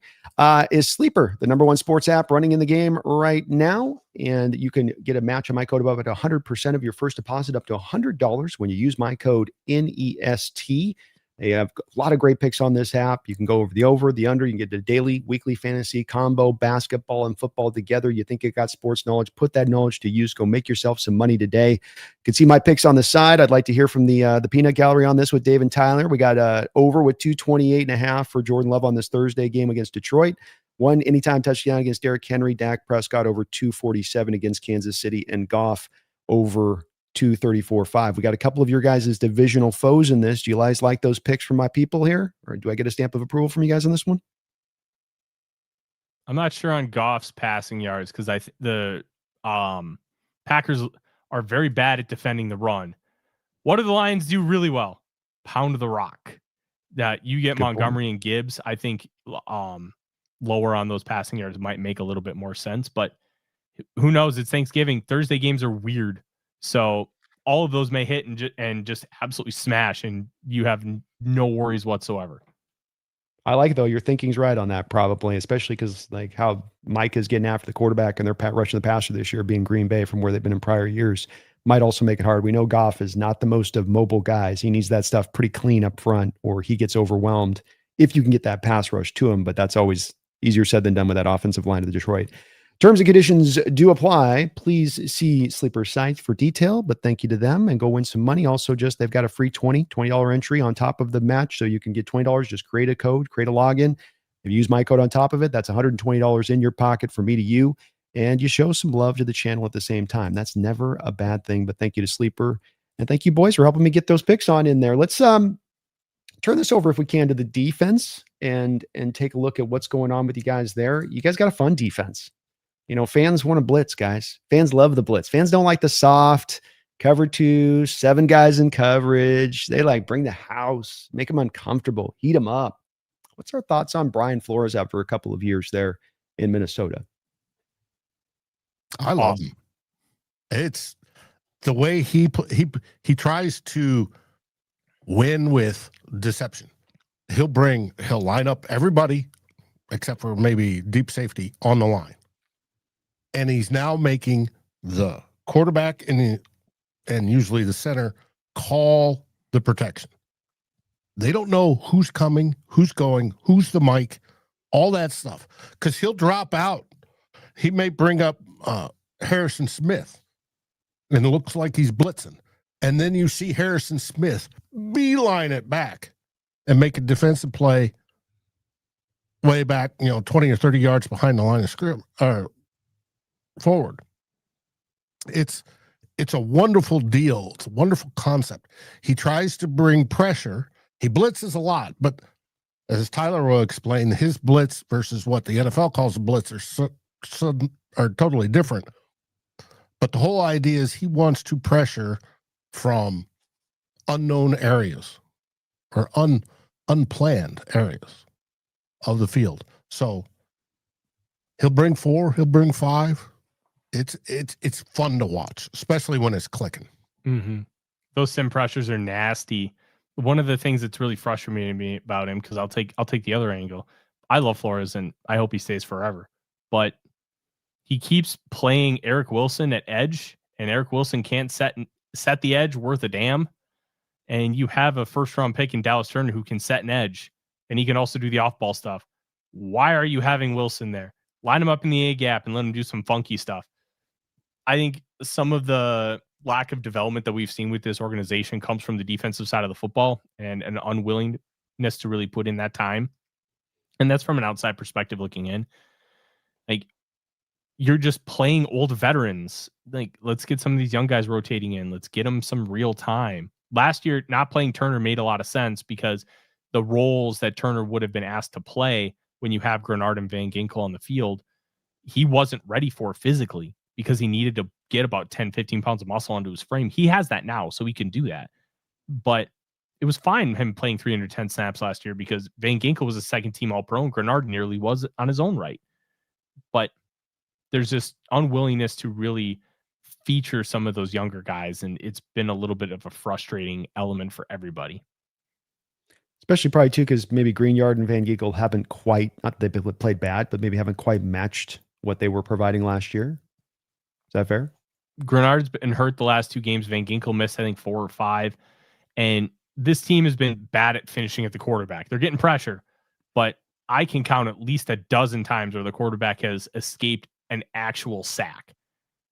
is Sleeper, the #1 sports app running in the game right now. And you can get a match on my code above at 100% of your first deposit, up to $100 when you use my code NEST. They have a lot of great picks on this app. You can go over the over, the under. You can get the daily, weekly fantasy combo, basketball and football together. You think you got sports knowledge, put that knowledge to use. Go make yourself some money today. You can see my picks on the side. I'd like to hear from the peanut gallery on this with Dave and Tyler. We got over with 228.5 for Jordan Love on this Thursday game against Detroit. one anytime touchdown against Derrick Henry, Dak Prescott over 247 against Kansas City, and Goff over 234.5. We got a couple of your guys' divisional foes in this. Do you guys like those picks from my people here? Or do I get a stamp of approval from you guys on this one? I'm not sure on Goff's passing yards because the Packers are very bad at defending the run. What do the Lions do really well? Pound the rock. That you get Good Montgomery point. and Gibbs. I think lower on those passing yards might make a little bit more sense, but who knows? It's Thanksgiving. Thursday games are weird. So all of those may hit and just absolutely smash, and you have no worries whatsoever. I like, though, your thinking's right on that, probably, especially because like how Mike is getting after the quarterback and they're rushing the passer this year, being Green Bay from where they've been in prior years, might also make it hard. We know Goff is not the most of mobile guys. He needs that stuff pretty clean up front, or he gets overwhelmed if you can get that pass rush to him. But that's always easier said than done with that offensive line of the Detroit. Terms and conditions do apply. Please see Sleeper's site for detail, but thank you to them and go win some money. Also, just they've got a free $20 entry on top of the match. So you can get $20. Just create a code, create a login. If you use my code on top of it, that's $120 in your pocket from me to you. And you show some love to the channel at the same time. That's never a bad thing. But thank you to Sleeper. And thank you, boys, for helping me get those picks on in there. Let's turn this over, if we can, to the defense and take a look at what's going on with you guys there. You guys got a fun defense. You know, fans want to blitz, guys. Fans love the blitz. Fans don't like the soft cover 2, 7 guys in coverage. They like bring the house, make them uncomfortable, heat them up. What's our thoughts on Brian Flores after a couple of years there in Minnesota? I love him. It's the way he tries to win with deception. He'll line up everybody except for maybe deep safety on the line. And he's now making the quarterback and usually the center call the protection. They don't know who's coming, who's going, who's the mic, all that stuff. Because he'll drop out. He may bring up Harrison Smith, and it looks like he's blitzing. And then you see Harrison Smith beeline it back and make a defensive play way back, 20 or 30 yards behind the line of scrimmage. Forward. It's a wonderful deal. It's a wonderful concept. He tries to bring pressure. He blitzes a lot, but as Tyler will explain, his blitz versus what the NFL calls a blitz are totally different. But the whole idea is he wants to pressure from unknown areas or unplanned areas of the field. So he'll bring 4, he'll bring 5. It's fun to watch, especially when it's clicking. Mm-hmm. Those sim pressures are nasty. One of the things that's really frustrating me about him, because I'll take the other angle. I love Flores and I hope he stays forever, but he keeps playing Eric Wilson at edge, and Eric Wilson can't set the edge worth a damn. And you have a first-round pick in Dallas Turner who can set an edge, and he can also do the off-ball stuff. Why are you having Wilson there? Line him up in the A gap and let him do some funky stuff. I think some of the lack of development that we've seen with this organization comes from the defensive side of the football and an unwillingness to really put in that time. And that's from an outside perspective looking in. Like, you're just playing old veterans. Like, let's get some of these young guys rotating in. Let's get them some real time. Last year, not playing Turner made a lot of sense because the roles that Turner would have been asked to play when you have Grenard and Van Ginkel on the field, he wasn't ready for physically because he needed to get about 10, 15 pounds of muscle onto his frame. He has that now, so he can do that. But it was fine him playing 310 snaps last year because Van Ginkel was a second-team All-Pro and Grenard nearly was on his own right. But there's this unwillingness to really feature some of those younger guys, and it's been a little bit of a frustrating element for everybody. Especially probably too, because maybe Greenyard and Van Ginkel haven't quite, not that they've played bad, but maybe haven't quite matched what they were providing last year. Is that fair? Grenard's been hurt the last 2 games. Van Ginkel missed, I think, 4 or 5. And this team has been bad at finishing at the quarterback. They're getting pressure, but I can count at least a dozen times where the quarterback has escaped an actual sack.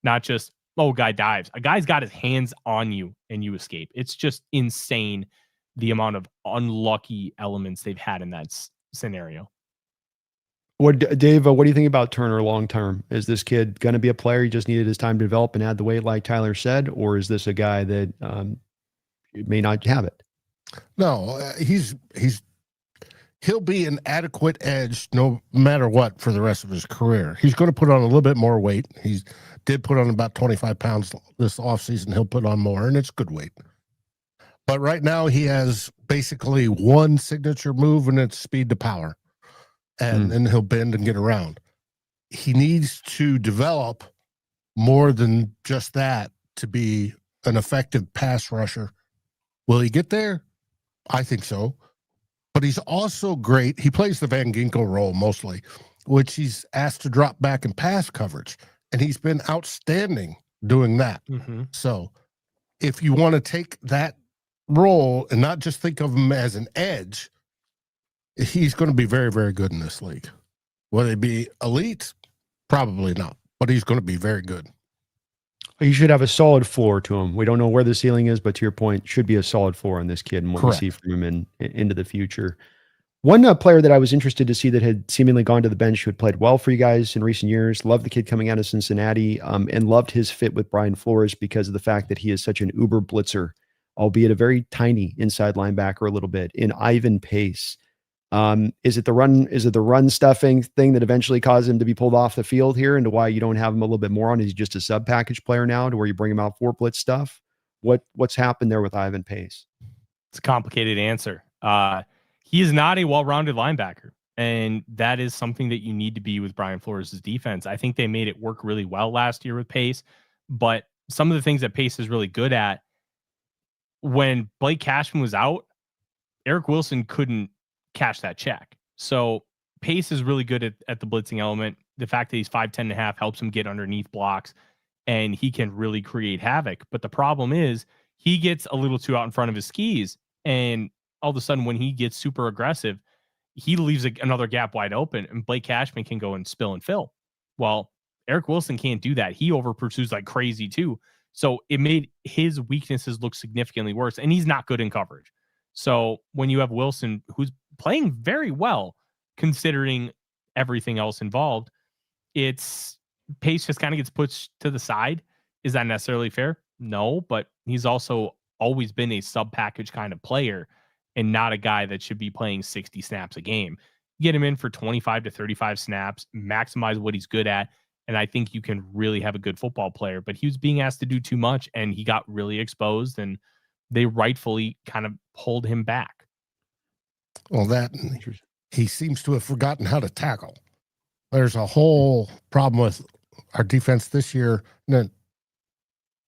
Not just, oh, guy dives. A guy's got his hands on you and you escape. It's just insane the amount of unlucky elements they've had in that scenario. Dave, what do you think about Turner long term? Is this kid going to be a player? He just needed his time to develop and add the weight, like Tyler said, or is this a guy that may not have it? No, he'll be an adequate edge no matter what for the rest of his career. He's going to put on a little bit more weight. He did put on about 25 pounds this offseason. He'll put on more, and it's good weight. But right now he has basically one signature move, and it's speed to power. And then he'll bend and get around. He needs to develop more than just that to be an effective pass rusher. Will he get there? I think so. But he's also great. He plays the Van Ginkel role mostly, which he's asked to drop back in pass coverage. And he's been outstanding doing that. So if you want to take that role and not just think of him as an edge, he's going to be very, very good in this league. Will he be elite? Probably not, but he's going to be very good. You should have a solid floor to him. We don't know where the ceiling is, but to your point, should be a solid floor on this kid and what we see from him into the future. One player that I was interested to see that had seemingly gone to the bench who had played well for you guys in recent years, loved the kid coming out of Cincinnati, and loved his fit with Brian Flores because of the fact that he is such an uber blitzer, albeit a very tiny inside linebacker a little bit, in Ivan Pace. Is it the run stuffing thing that eventually caused him to be pulled off the field here, and to why you don't have him a little bit more on? Is he just a sub package player now to where you bring him out for blitz stuff? What's happened there with Ivan Pace? It's a complicated answer. He is not a well-rounded linebacker, and that is something that you need to be with Brian Flores' defense. I think they made it work really well last year with Pace, but some of the things that Pace is really good at, when Blake Cashman was out, Eric Wilson couldn't cash that check. So Pace is really good at the blitzing element. The fact that he's 5'10 and a half helps him get underneath blocks, and he can really create havoc. But the problem is he gets a little too out in front of his skis, and all of a sudden when he gets super aggressive, he leaves another gap wide open, and Blake Cashman can go and spill and fill. Well, Eric Wilson can't do that. He over pursues like crazy too. So it made his weaknesses look significantly worse, and he's not good in coverage. So when you have Wilson, who's playing very well considering everything else involved, it's Pace just kind of gets pushed to the side. Is that necessarily fair? No, but he's also always been a sub package kind of player and not a guy that should be playing 60 snaps a game. Get him in for 25 to 35 snaps, maximize what he's good at, and I think you can really have a good football player. But he was being asked to do too much, and he got really exposed, and they rightfully kind of pulled him back. Well, he seems to have forgotten how to tackle. There's a whole problem with our defense this year, and it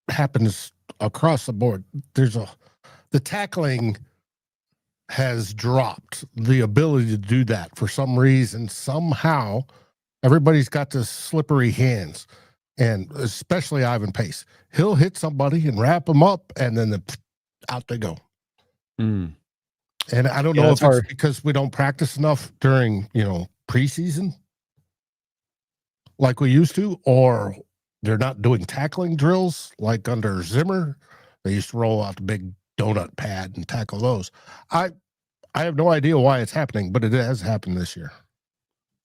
happens across the board. The tackling has dropped, the ability to do that for some reason. Somehow, everybody's got the slippery hands, and especially Ivan Pace. He'll hit somebody and wrap them up, and then out they go. And I don't know if it's because we don't practice enough during, preseason like we used to, or they're not doing tackling drills like under Zimmer. They used to roll out the big donut pad and tackle those. I have no idea why it's happening, but it has happened this year.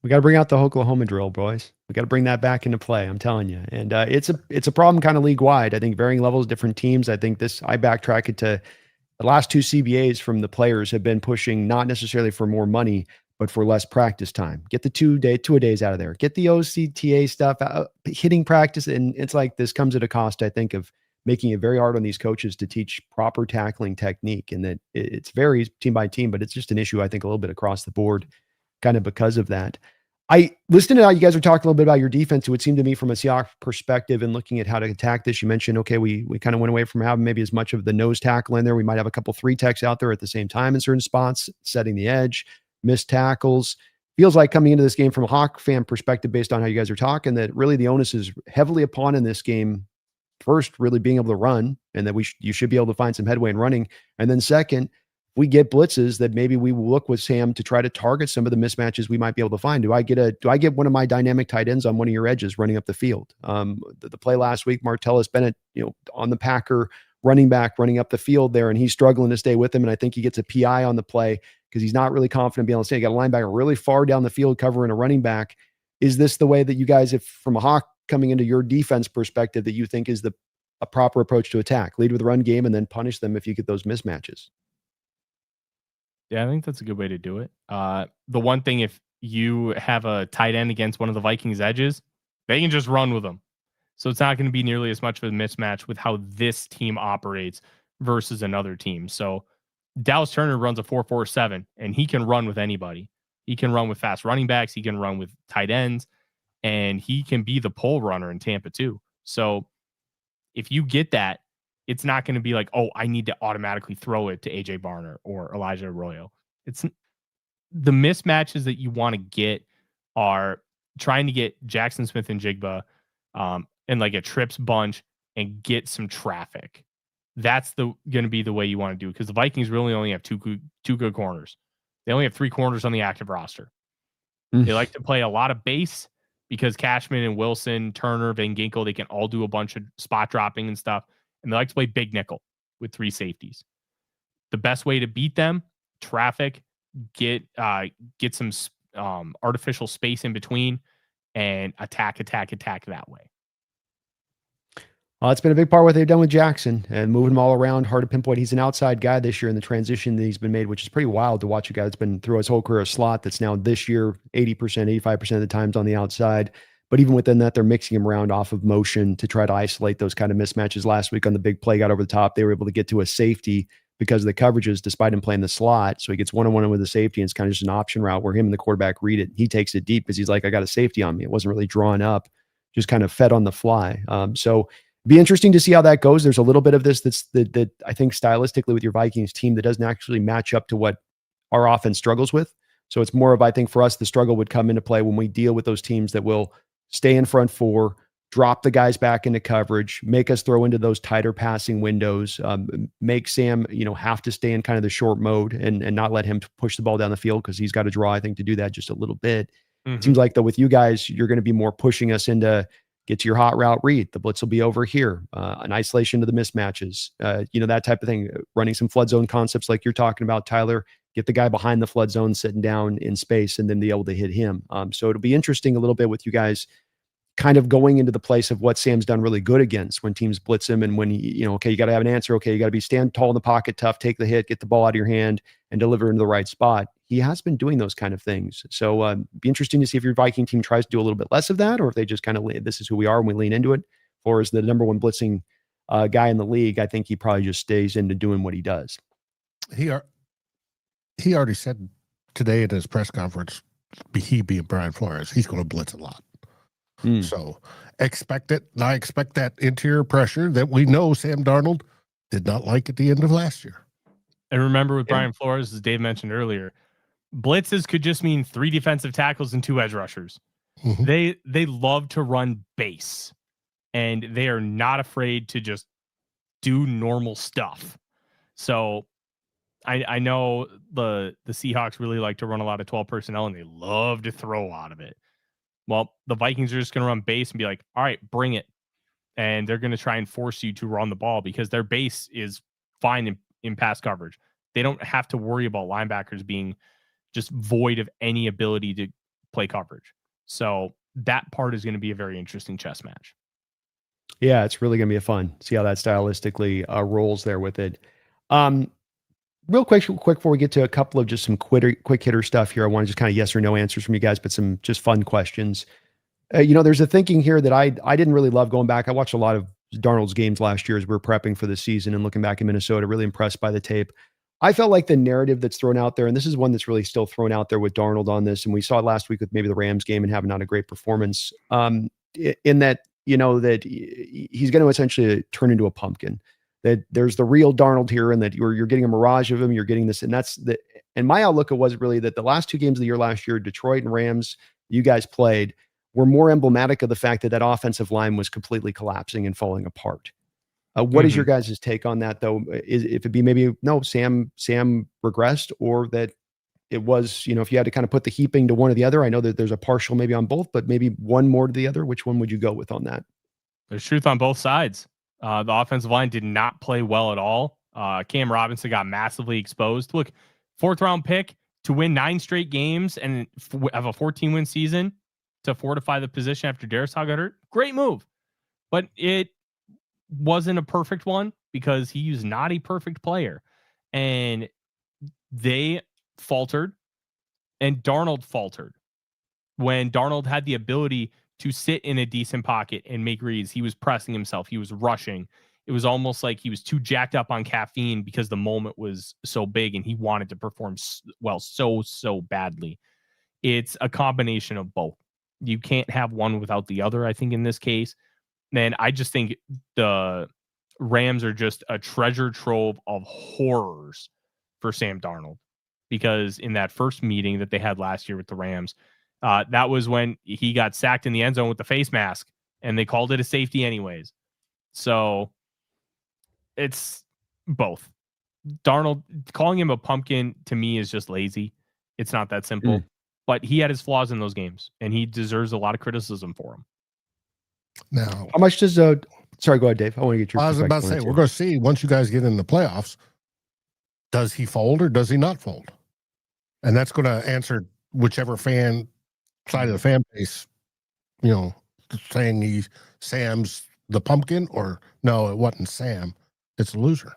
We got to bring out the Oklahoma drill, boys. We got to bring that back into play. I'm telling you. And it's a problem kind of league wide. I think varying levels, different teams. I think I backtrack it to the last two CBAs from the players have been pushing not necessarily for more money, but for less practice time. Get the two-a-days out of there. Get the OCTA stuff out, hitting practice. And it's like this comes at a cost, I think, of making it very hard on these coaches to teach proper tackling technique. And that it's varies team by team, but it's just an issue, I think, a little bit across the board kind of because of that. I listened to how you guys were talking a little bit about your defense. It would seem to me from a Seahawks perspective and looking at how to attack this, you mentioned, okay, we kind of went away from having maybe as much of the nose tackle in there. We might have a couple 3-techs out there at the same time in certain spots, setting the edge, missed tackles. Feels like coming into this game from a Hawk fan perspective, based on how you guys are talking, that really the onus is heavily upon in this game. First, really being able to run, and that you should be able to find some headway in running. And then second, we get blitzes that maybe we will look with Sam to try to target some of the mismatches we might be able to find. Do I get one of my dynamic tight ends on one of your edges running up the field? The play last week, Martellus Bennett, on the Packer running back running up the field there, and he's struggling to stay with him. And I think he gets a PI on the play. because he's not really confident being able to say, you got a linebacker really far down the field covering a running back. Is this the way that you guys, if from a Hawk coming into your defense perspective, that you think is a proper approach to attack? Lead with the run game and then punish them if you get those mismatches. Yeah, I think that's a good way to do it. The one thing, if you have a tight end against one of the Vikings edges, they can just run with them. So it's not going to be nearly as much of a mismatch with how this team operates versus another team. So Dallas Turner runs a 4-4-7, and he can run with anybody. He can run with fast running backs. He can run with tight ends, and he can be the pole runner in Tampa too. So if you get that, it's not going to be like, oh, I need to automatically throw it to AJ Barner or Elijah Arroyo. It's the mismatches that you want to get are trying to get Jackson Smith and Jigba and like a trips bunch and get some traffic. That's going to be the way you want to do it, because the Vikings really only have two good corners. They only have 3 corners on the active roster. They like to play a lot of base because Cashman and Wilson, Turner, Van Ginkel, they can all do a bunch of spot dropping and stuff. And they like to play big nickel with 3 safeties. The best way to beat them, traffic, get some artificial space in between, and attack that way. Well, it's been a big part of what they've done with Jackson and moving him all around. Hard to pinpoint. He's an outside guy this year in the transition that he's been made, which is pretty wild to watch a guy that's been through his whole career a slot that's now this year 80%, 85% of the times on the outside. But even within that, they're mixing him around off of motion to try to isolate those kind of mismatches. Last week on the big play, got over the top. They were able to get to a safety because of the coverages, despite him playing the slot. So he gets one-on-one with the safety, and it's kind of just an option route where him and the quarterback read it. He takes it deep because he's like, I got a safety on me. It wasn't really drawn up, just kind of fed on the fly. So be interesting to see how that goes. There's a little bit of this that I think stylistically with your Vikings team that doesn't actually match up to what our offense struggles with. So it's more of, I think for us, the struggle would come into play when we deal with those teams that will stay in front 4, drop the guys back into coverage, make us throw into those tighter passing windows, make Sam, have to stay in kind of the short mode and not let him push the ball down the field, because he's got to draw, I think, to do that just a little bit. It seems like, though, with you guys, you're going to be more pushing us into get to your hot route read. The blitz will be over here, an isolation to the mismatches, that type of thing, running some flood zone concepts like you're talking about, Tyler. Get the guy behind the flood zone sitting down in space and then be able to hit him. So it'll be interesting a little bit with you guys kind of going into the place of what Sam's done really good against when teams blitz him, and when okay, you got to have an answer. Okay, you got to be stand tall in the pocket, tough, take the hit, get the ball out of your hand, and deliver into the right spot. He has been doing those kind of things. So be interesting to see if your Viking team tries to do a little bit less of that, or if they just kind of, this is who we are and we lean into it. Or as the number 1 blitzing guy in the league, I think he probably just stays into doing what he does. He already said today at his press conference, he being Brian Flores, he's going to blitz a lot. So expect it. I expect that interior pressure that we know Sam Darnold did not like at the end of last year. And remember with Brian Flores, as Dave mentioned earlier, blitzes could just mean 3 defensive tackles and 2 edge rushers. They love to run base, and they are not afraid to just do normal stuff. So I know the Seahawks really like to run a lot of 12 personnel, and they love to throw out of it. Well, the Vikings are just going to run base and be like, all right, bring it. And they're going to try and force you to run the ball because their base is fine in pass coverage. They don't have to worry about linebackers being just void of any ability to play coverage. So that part is going to be a very interesting chess match. Yeah, it's really going to be fun. See how that stylistically rolls there with it. Real quick before we get to a couple of just some quick hitter stuff here, I want to just kind of yes or no answers from you guys, but some just fun questions. There's a thinking here that I didn't really love going back. I watched a lot of Darnold's games last year as we were prepping for the season and looking back in Minnesota, really impressed by the tape. I felt like the narrative that's thrown out there, and this is one that's really still thrown out there with Darnold on this, and we saw it last week with maybe the Rams game and having not a great performance, in that, that he's going to essentially turn into a pumpkin. That there's the real Darnold here, and that you're getting a mirage of him. You're getting this, and that's the. And my outlook was really that the last 2 games of the year last year, Detroit and Rams, you guys played, were more emblematic of the fact that offensive line was completely collapsing and falling apart. What is your guys' take on that, though? If it'd be maybe no, Sam regressed, or that it was, if you had to kind of put the heaping to one or the other. I know that there's a partial maybe on both, but maybe one more to the other. Which one would you go with on that? There's truth on both sides. The offensive line did not play well at all. Cam Robinson got massively exposed. Look, 4th round pick, to win 9 straight games and have a 14-win season to fortify the position after Darrisaw got hurt. Great move. But it wasn't a perfect one because he's not a perfect player. And they faltered, and Darnold faltered. When Darnold had the ability to sit in a decent pocket and make reads, he was pressing himself. He was rushing. It was almost like he was too jacked up on caffeine because the moment was so big and he wanted to perform well so badly. It's a combination of both. You can't have one without the other, I think, in this case. And I just think the Rams are just a treasure trove of horrors for Sam Darnold, because in that first meeting that they had last year with the Rams, that was when he got sacked in the end zone with the face mask, and they called it a safety anyways. So it's both. Darnold, calling him a pumpkin to me is just lazy. It's not that simple. But he had his flaws in those games, and he deserves a lot of criticism for them. Now, how much does sorry, go ahead, Dave. I want to get your I was about to say, we're going to see once you guys get in the playoffs, does he fold or does he not fold? And that's going to answer whichever fan side of the fan base, saying Sam's the pumpkin, or no, it wasn't Sam, it's a loser,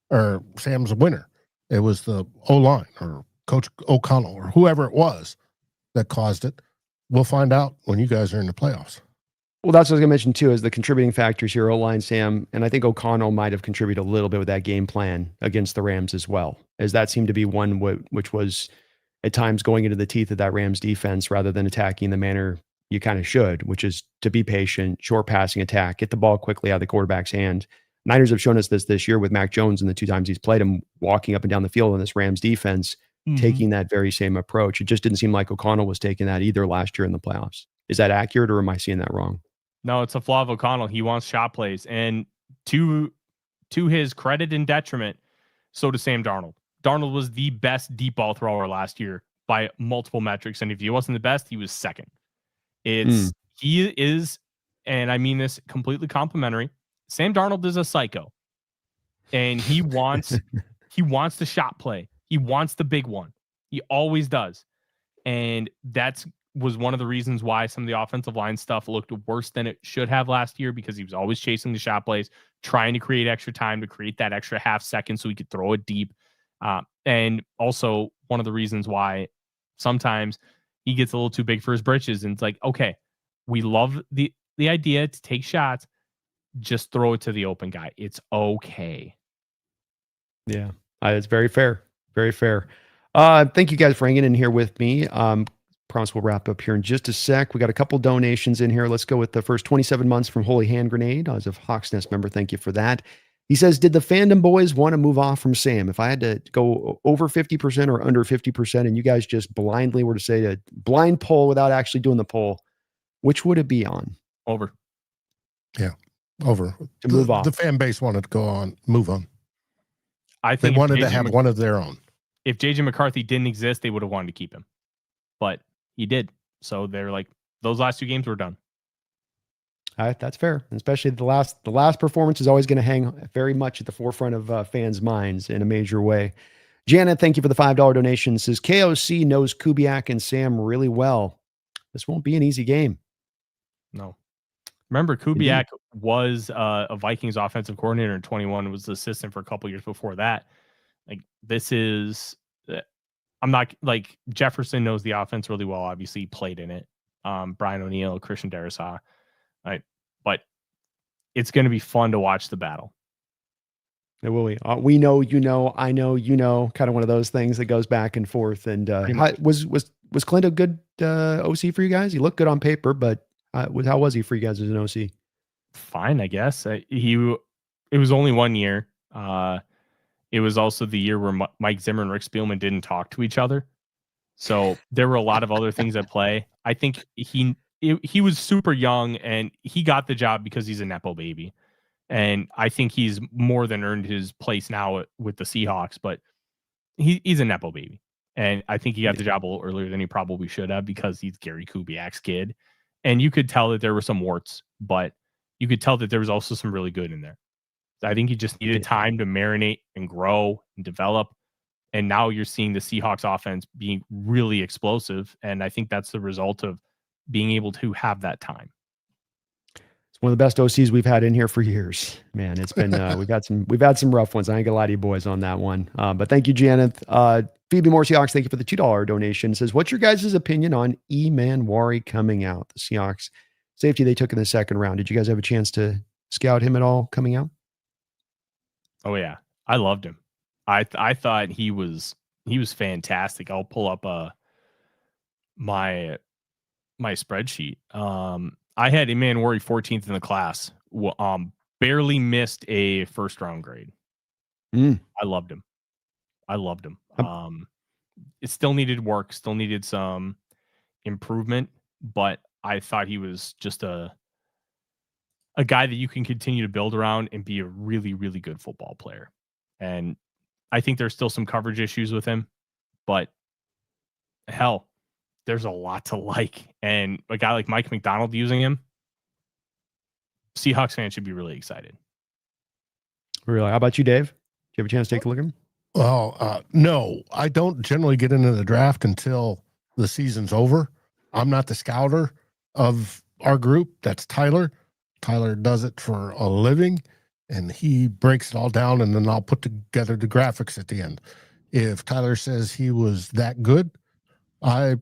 or Sam's a winner. It was the O-line or Coach O'Connell or whoever it was that caused it. We'll find out when you guys are in the playoffs. Well, that's what I was going to mention too, is the contributing factors here, O-line, Sam, and I think O'Connell might have contributed a little bit with that game plan against the Rams as well, as that seemed to be one which was at times going into the teeth of that Rams defense rather than attacking the manner you kind of should, which is to be patient, short passing attack, get the ball quickly out of the quarterback's hand. Niners have shown us this year with Mac Jones, and the 2 times he's played him, walking up and down the field in this Rams defense, taking that very same approach. It just didn't seem like O'Connell was taking that either last year in the playoffs. Is that accurate, or am I seeing that wrong? No, it's a flaw of O'Connell. He wants shot plays. And to his credit and detriment, so does Sam Darnold. Darnold was the best deep ball thrower last year by multiple metrics. And if he wasn't the best, he was second. He is, and I mean this completely complimentary, Sam Darnold is a psycho. And he wants the shot play. He wants the big one. He always does. And was one of the reasons why some of the offensive line stuff looked worse than it should have last year, because he was always chasing the shot plays, trying to create extra time to create that extra half second so he could throw it deep. And also one of the reasons why sometimes he gets a little too big for his britches. And it's like, okay, we love the idea to take shots, just throw it to the open guy. It's okay. Yeah, it's very fair. Very fair. Thank you guys for hanging in here with me. Promise we'll wrap up here in just a sec. We got a couple donations in here. Let's go with the first 27 months from Holy Hand Grenade. As a Hawksnest member, thank you for that. He says, did the fandom boys want to move off from Sam? If I had to go over 50% or under 50%, and you guys just blindly were to say a blind poll without actually doing the poll, which would it be on? Over. Yeah, over. To move off. The fan base wanted to move on. I think they wanted to have one of their own. If JJ McCarthy didn't exist, they would have wanted to keep him. But he did. So they're like, those last 2 games were done. That's fair. And especially the last performance is always going to hang very much at the forefront of fans' minds in a major way. Janet, thank you for the $5 donation. Says KOC knows Kubiak and Sam really well. This won't be an easy game. No. Remember, Kubiak was a Vikings offensive coordinator in 21, was the assistant for a couple years before that. Like, this is, I'm not like, Jefferson knows the offense really well. Obviously, he played in it. Brian O'Neill, Christian Darrisaw. Right. But it's going to be fun to watch the battle. It will be. We know, I know, kind of one of those things that goes back and forth. And was Clint a good OC for you guys? He looked good on paper, but how was he for you guys as an OC? Fine, I guess. It was only 1 year. It was also the year where Mike Zimmer and Rick Spielman didn't talk to each other. So there were a lot of other things at play. I think he was super young, and he got the job because he's a Nepo baby. And I think he's more than earned his place now with the Seahawks, but he's a Nepo baby. And I think he got the job a little earlier than he probably should have, because he's Gary Kubiak's kid. And you could tell that there were some warts, but you could tell that there was also some really good in there. So I think he just needed time to marinate and grow and develop. And now you're seeing the Seahawks offense being really explosive. And I think that's the result of being able to have that time. It's one of the best OCs we've had in here for years, man. It's been we've had some rough ones. I ain't gonna lie to you boys on that one. But thank you, Janet. Phoebe Moore Seahawks, thank you for the $2 donation. It says, what's your guys' opinion on Eman coming out? The Seahawks safety they took in the second round. Did you guys have a chance to scout him at all coming out? Oh yeah, I loved him. I thought he was fantastic. I'll pull up my spreadsheet. I had Eman 14th in the class. Barely missed a first round grade. I loved him. It still needed work, still needed some improvement, but I thought he was just a guy that you can continue to build around and be a really, really good football player. And I think there's still some coverage issues with him, but hell, there's a lot to like. And a guy like Mike McDonald using him, Seahawks fans should be really excited. Really? How about you, Dave? Do you have a chance to take a look at him? Well, no, I don't generally get into the draft until the season's over. I'm not the scouter of our group. That's Tyler. Tyler does it for a living, and he breaks it all down, and then I'll put together the graphics at the end. If Tyler says he was that good, I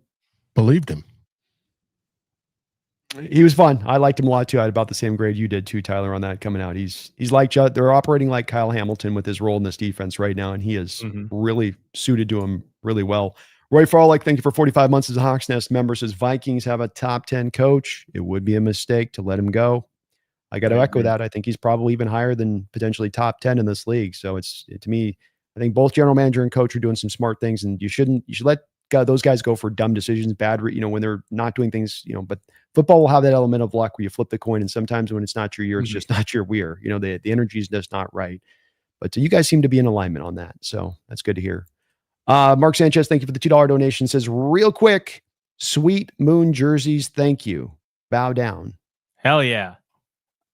believed him. He was fun. I liked him a lot too. I had about the same grade you did too, Tyler, on that coming out. He's like Judd. They're operating like Kyle Hamilton with his role in this defense right now, and he is really suited to him really well. Roy Farlick, thank you for 45 months as a Hawks Nest member. Says Vikings have a top 10 coach. It would be a mistake to let him go. I got to echo that. I think he's probably even higher than potentially top 10 in this league. So to me, I think both general manager and coach are doing some smart things, and you should let those guys go for dumb decisions, bad, when they're not doing things, but football will have that element of luck where you flip the coin. And sometimes when it's not your year, it's just not your year. The energy is just not right. But you guys seem to be in alignment on that. So that's good to hear. Mark Sanchez, thank you for the $2 donation. Says real quick, Sweet Moon jerseys. Thank you. Bow down. Hell yeah.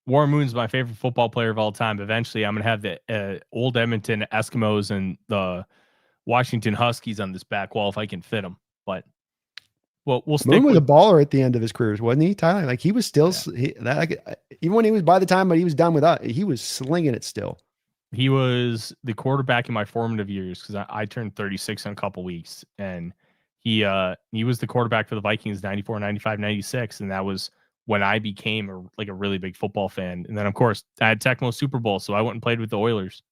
Warren Moon's my favorite football player of all time. Eventually I'm going to have the old Edmonton Eskimos and the Washington Huskies on this back wall if I can fit them. But we'll stick Moon was a baller at the end of his career, wasn't he, Tyler? Like he was still even when he was, by the time he was done with us, he was slinging it still. He was the quarterback in my formative years because I turned 36 in a couple weeks, and he was the quarterback for the Vikings 94, 95, 96, and that was when I became a really big football fan. And then of course I had Tecmo Super Bowl, so I went and played with the Oilers.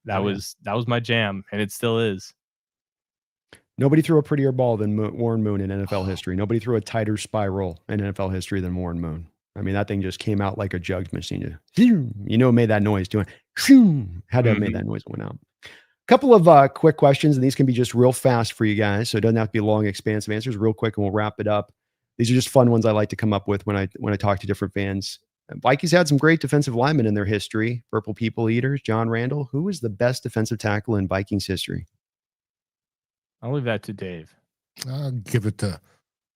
That was my jam, and it still is. Nobody threw a prettier ball than Warren Moon in NFL history. Nobody threw a tighter spiral in NFL history than Warren Moon. I mean, that thing just came out like a jugs machine. It made that noise doing. Had to have made that noise when it went out. Couple of quick questions, and these can be just real fast for you guys, so it doesn't have to be long, expansive answers. Real quick, and we'll wrap it up. These are just fun ones I like to come up with when I talk to different fans. Vikings had some great defensive linemen in their history. Purple People Eaters, John Randall. Who was the best defensive tackle in Vikings history? I'll leave that to Dave. I'll give it to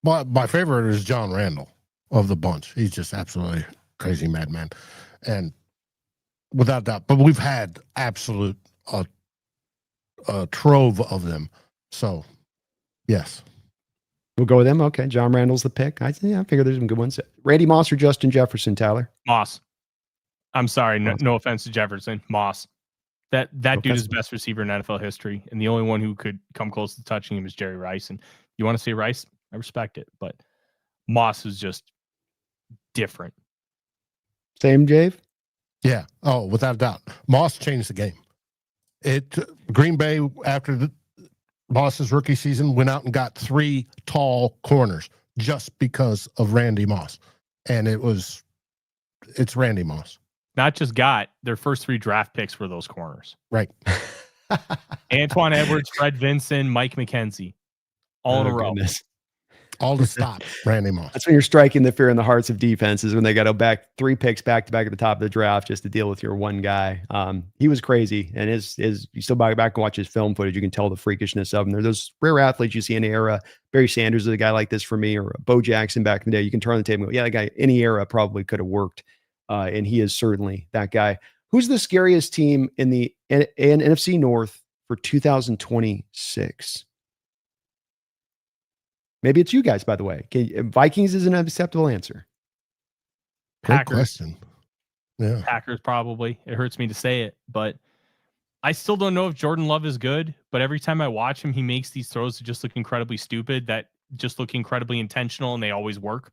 my favorite is John Randall of the bunch. He's just absolutely crazy madman, and without doubt. But we've had absolute trove of them. So yes, we'll go with them. Okay, John Randall's the pick. I figure there's some good ones. Randy Moss or Justin Jefferson, Tyler? Moss. I'm sorry, no offense to Jefferson. Moss. That dude is the best receiver in NFL history, and the only one who could come close to touching him is Jerry Rice. And you want to say Rice? I respect it, but Moss is just different. Same, Dave? Yeah. Oh, without a doubt. Moss changed the game. Green Bay, after Moss's rookie season, went out and got 3 tall corners just because of Randy Moss. And it's Randy Moss. Not just got their first 3 draft picks were those corners. Right. Antoine Edwards, Fred Vinson, Mike McKenzie. All in a row. Goodness. All to stop Randy Moss. That's when you're striking the fear in the hearts of defenses, when they got to back 3 picks back to back at the top of the draft just to deal with your one guy. He was crazy, and you still back and watch his film footage, you can tell the freakishness of him. There's those rare athletes you see in the era. Barry Sanders is a guy like this for me, or Bo Jackson back in the day. You can turn on the table and go, yeah, that guy any era probably could have worked, and he is certainly that guy. Who's the scariest team in the NFC North for 2026? Maybe it's you guys, by the way. Vikings is an acceptable answer. Great Packers. question. Yeah. Packers probably. It hurts me to say it, but I still don't know if Jordan Love is good. But every time I watch him, he makes these throws that just look incredibly stupid, that just look incredibly intentional, and they always work.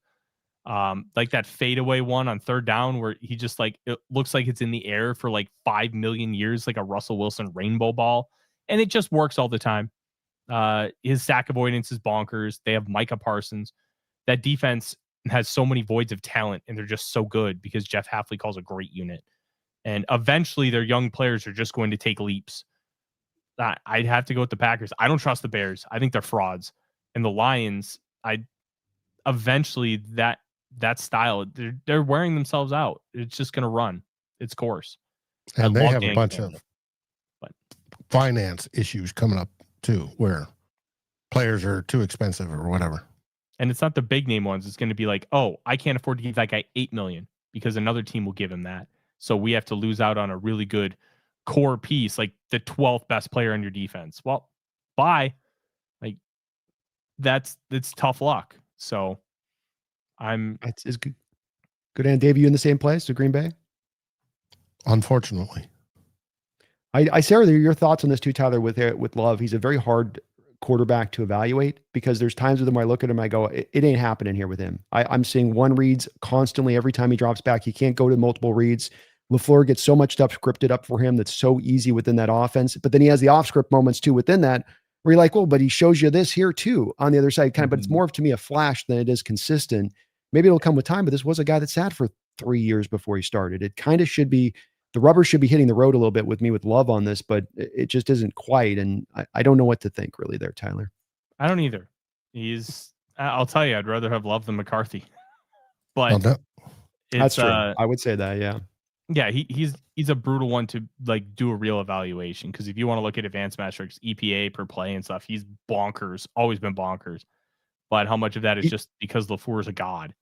Like that fadeaway one on third down where he just like, it looks like it's in the air for like 5 million years, like a Russell Wilson rainbow ball. And it just works all the time. His sack avoidance is bonkers. They have Micah Parsons. That defense has so many voids of talent, and they're just so good because Jeff Hafley calls a great unit. And eventually their young players are just going to take leaps. I'd have to go with the Packers. I don't trust the Bears. I think they're frauds. And the Lions, eventually that style, they're wearing themselves out. It's just going to run its course. And they have a bunch of finance issues coming up too, where players are too expensive or whatever. And it's not the big name ones. It's going to be like, oh, I can't afford to give that guy $8 million because another team will give him that. So we have to lose out on a really good core piece, like the 12th best player on your defense. Well, bye. Like it's tough luck. So it's good. Good. And Dave, you in the same place, to Green Bay? Unfortunately. I share your thoughts on this too, Tyler, with Love. He's a very hard quarterback to evaluate because there's times with him where I look at him, I go, it ain't happening here with him. I'm seeing one reads constantly every time he drops back. He can't go to multiple reads. LaFleur gets so much stuff scripted up for him that's so easy within that offense. But then he has the off script moments too within that where you're like, well, but he shows you this here too on the other side, kind of, but it's more to me a flash than it is consistent. Maybe it'll come with time, but this was a guy that sat for 3 years before he started. It kind of should be, the rubber should be hitting the road a little bit with me with Love on this, but it just isn't quite. And I don't know what to think really there, Tyler. I don't either. I'll tell you, I'd rather have Love than McCarthy. But that's true. I would say that, yeah. Yeah, he's a brutal one to like do a real evaluation, because if you want to look at advanced metrics, EPA per play and stuff, he's bonkers, always been bonkers. But how much of that is just because LaFleur is a god?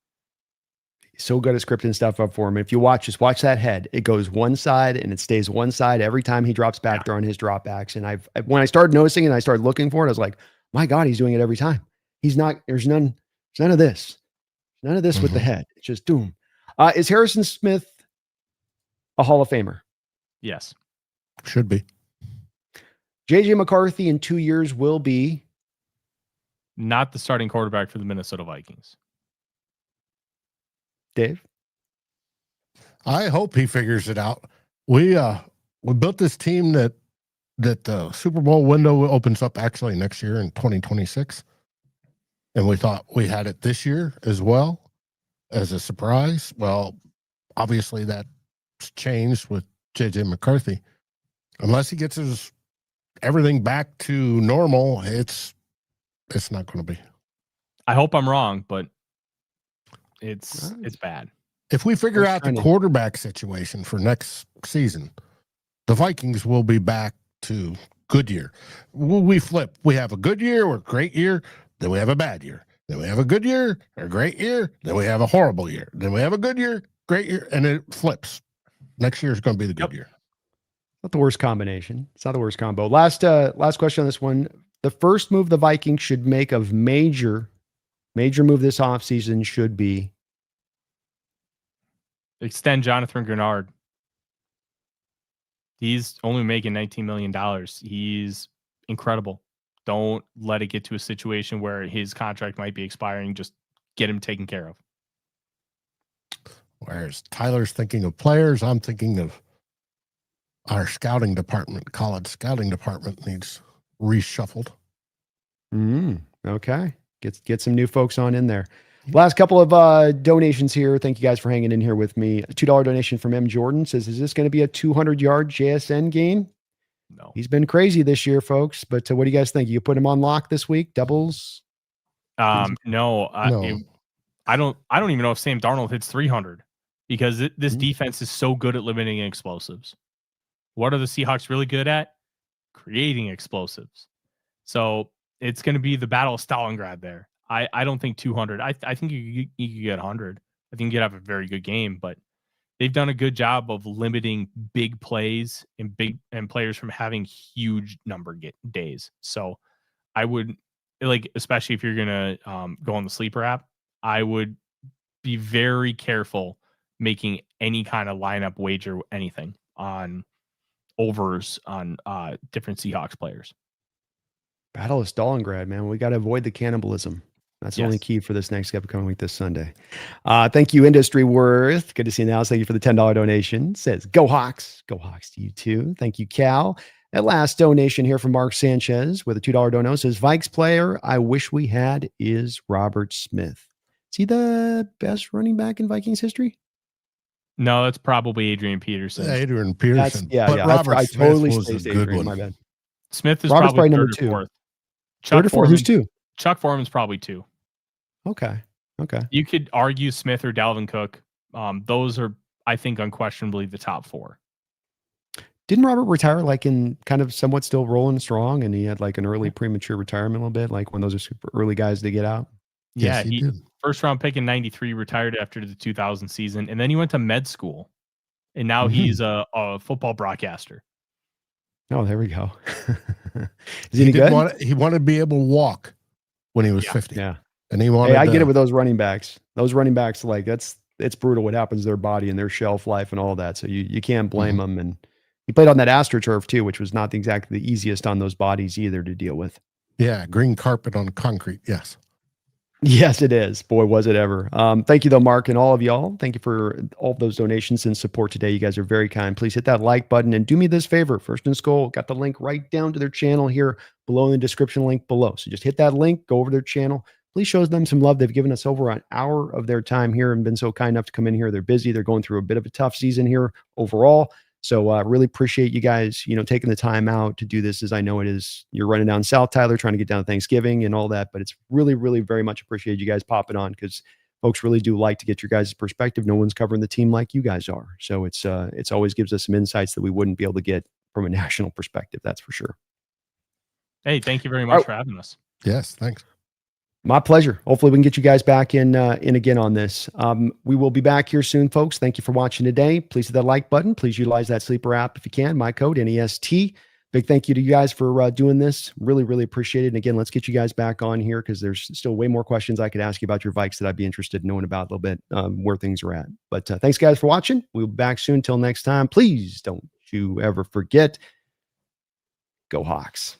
He's so good at scripting stuff up for him. If you just watch that head, it goes one side and it stays one side every time he drops back there on his dropbacks. And when I started noticing it and I started looking for it, I was like, my God, he's doing it every time. There's none of this. None of this with the head. It's just doom. Is Harrison Smith a Hall of Famer? Yes. Should be. JJ McCarthy in 2 years will be not the starting quarterback for the Minnesota Vikings. Dave? I hope he figures it out. We built this team that the Super Bowl window opens up actually next year in 2026. And we thought we had it this year as well as a surprise. Well, obviously that's changed with JJ McCarthy. Unless he gets everything back to normal, it's not going to be. I hope I'm wrong, but it's bad. If we figure out the quarterback situation for next season, the Vikings will be back to good year. We flip. We have a good year or a great year, then we have a bad year. Then we have a good year, a great year, then we have a horrible year. Then we have a good year, great year, and it flips. Next year is going to be the good year. Not the worst combination. It's not the worst combo. Last question on this one. The first move the Vikings should make of major move this offseason should be extend Jonathan Grenard. He's only making $19 million. He's incredible. Don't let it get to a situation where his contract might be expiring. Just get him taken care of. Whereas Tyler's thinking of players, I'm thinking of our scouting department. College scouting department needs reshuffled. Okay. Get some new folks on in there. Last couple of donations here. Thank you guys for hanging in here with me. A $2 donation from M. Jordan says, is this going to be a 200-yard JSN game? No. He's been crazy this year, folks. But what do you guys think? You put him on lock this week? Doubles? No. I don't even know if Sam Darnold hits 300 because this defense is so good at limiting explosives. What are the Seahawks really good at? Creating explosives. So it's going to be the battle of Stalingrad there. I don't think 200. I think you could get 100. I think you could have a very good game, but they've done a good job of limiting big plays and players from having huge number days. So I would especially if you're gonna go on the sleeper app, I would be very careful making any kind of lineup wager, anything on overs on different Seahawks players. Battle of Stalingrad, man. We got to avoid the cannibalism. That's the only key for this next upcoming week this Sunday. Thank you, Industry Worth. Good to see you now. Thank you for the $10 donation. Says, go Hawks. Go Hawks to you too. Thank you, Cal. At last donation here from Mark Sanchez with a $2 dono. Says, Vikes player I wish we had is Robert Smith. Is he the best running back in Vikings history? No, that's probably Adrian Peterson. Adrian Peterson. Robert I Smith totally was a good Adrian, one. my bad. Smith is Robert's probably number third two. or fourth. Third or fourth. Who's two? Chuck Foreman's probably two. Okay. You could argue Smith or Dalvin Cook. Those are, I think, unquestionably the top four. Didn't Robert retire like in kind of somewhat still rolling strong, and he had like an early premature retirement a little bit, like when those are super early guys to get out? Yeah, Yes, he did. First round pick in 93, retired after the 2000 season, and then he went to med school, and now he's a football broadcaster. Oh, there we go. Is he any good? He wanted to be able to walk when he was 50. Yeah. And he wanted I get it with those running backs. Those running backs, like it's brutal what happens to their body and their shelf life and all that. So you can't blame them. And he played on that AstroTurf too, which was not exactly the easiest on those bodies either to deal with. Yeah, green carpet on concrete. Yes. Yes, it is. Boy, was it ever. Thank you, though, Mark, and all of y'all. Thank you for all of those donations and support today. You guys are very kind. Please hit that like button and do me this favor. First and Skol got the link right down to their channel here below in the description link below. So just hit that link, go over to their channel. Please show them some love. They've given us over an hour of their time here and been so kind enough to come in here. They're busy. They're going through a bit of a tough season here overall. So I really appreciate you guys, taking the time out to do this, as I know it is. You're running down south, Tyler, trying to get down Thanksgiving and all that. But it's really, really very much appreciated you guys popping on, because folks really do like to get your guys' perspective. No one's covering the team like you guys are. So it's always gives us some insights that we wouldn't be able to get from a national perspective. That's for sure. Hey, thank you very much for having us. Yes, thanks. My pleasure. Hopefully we can get you guys back in again on this. We will be back here soon, folks. Thank you for watching today. Please hit that like button. Please utilize that sleeper app if you can. My code, NEST. Big thank you to you guys for doing this. Really, really appreciate it. And again, let's get you guys back on here, because there's still way more questions I could ask you about your Vikes that I'd be interested in knowing about a little bit, where things are at. But thanks, guys, for watching. We'll be back soon. Till next time, please don't you ever forget, go Hawks.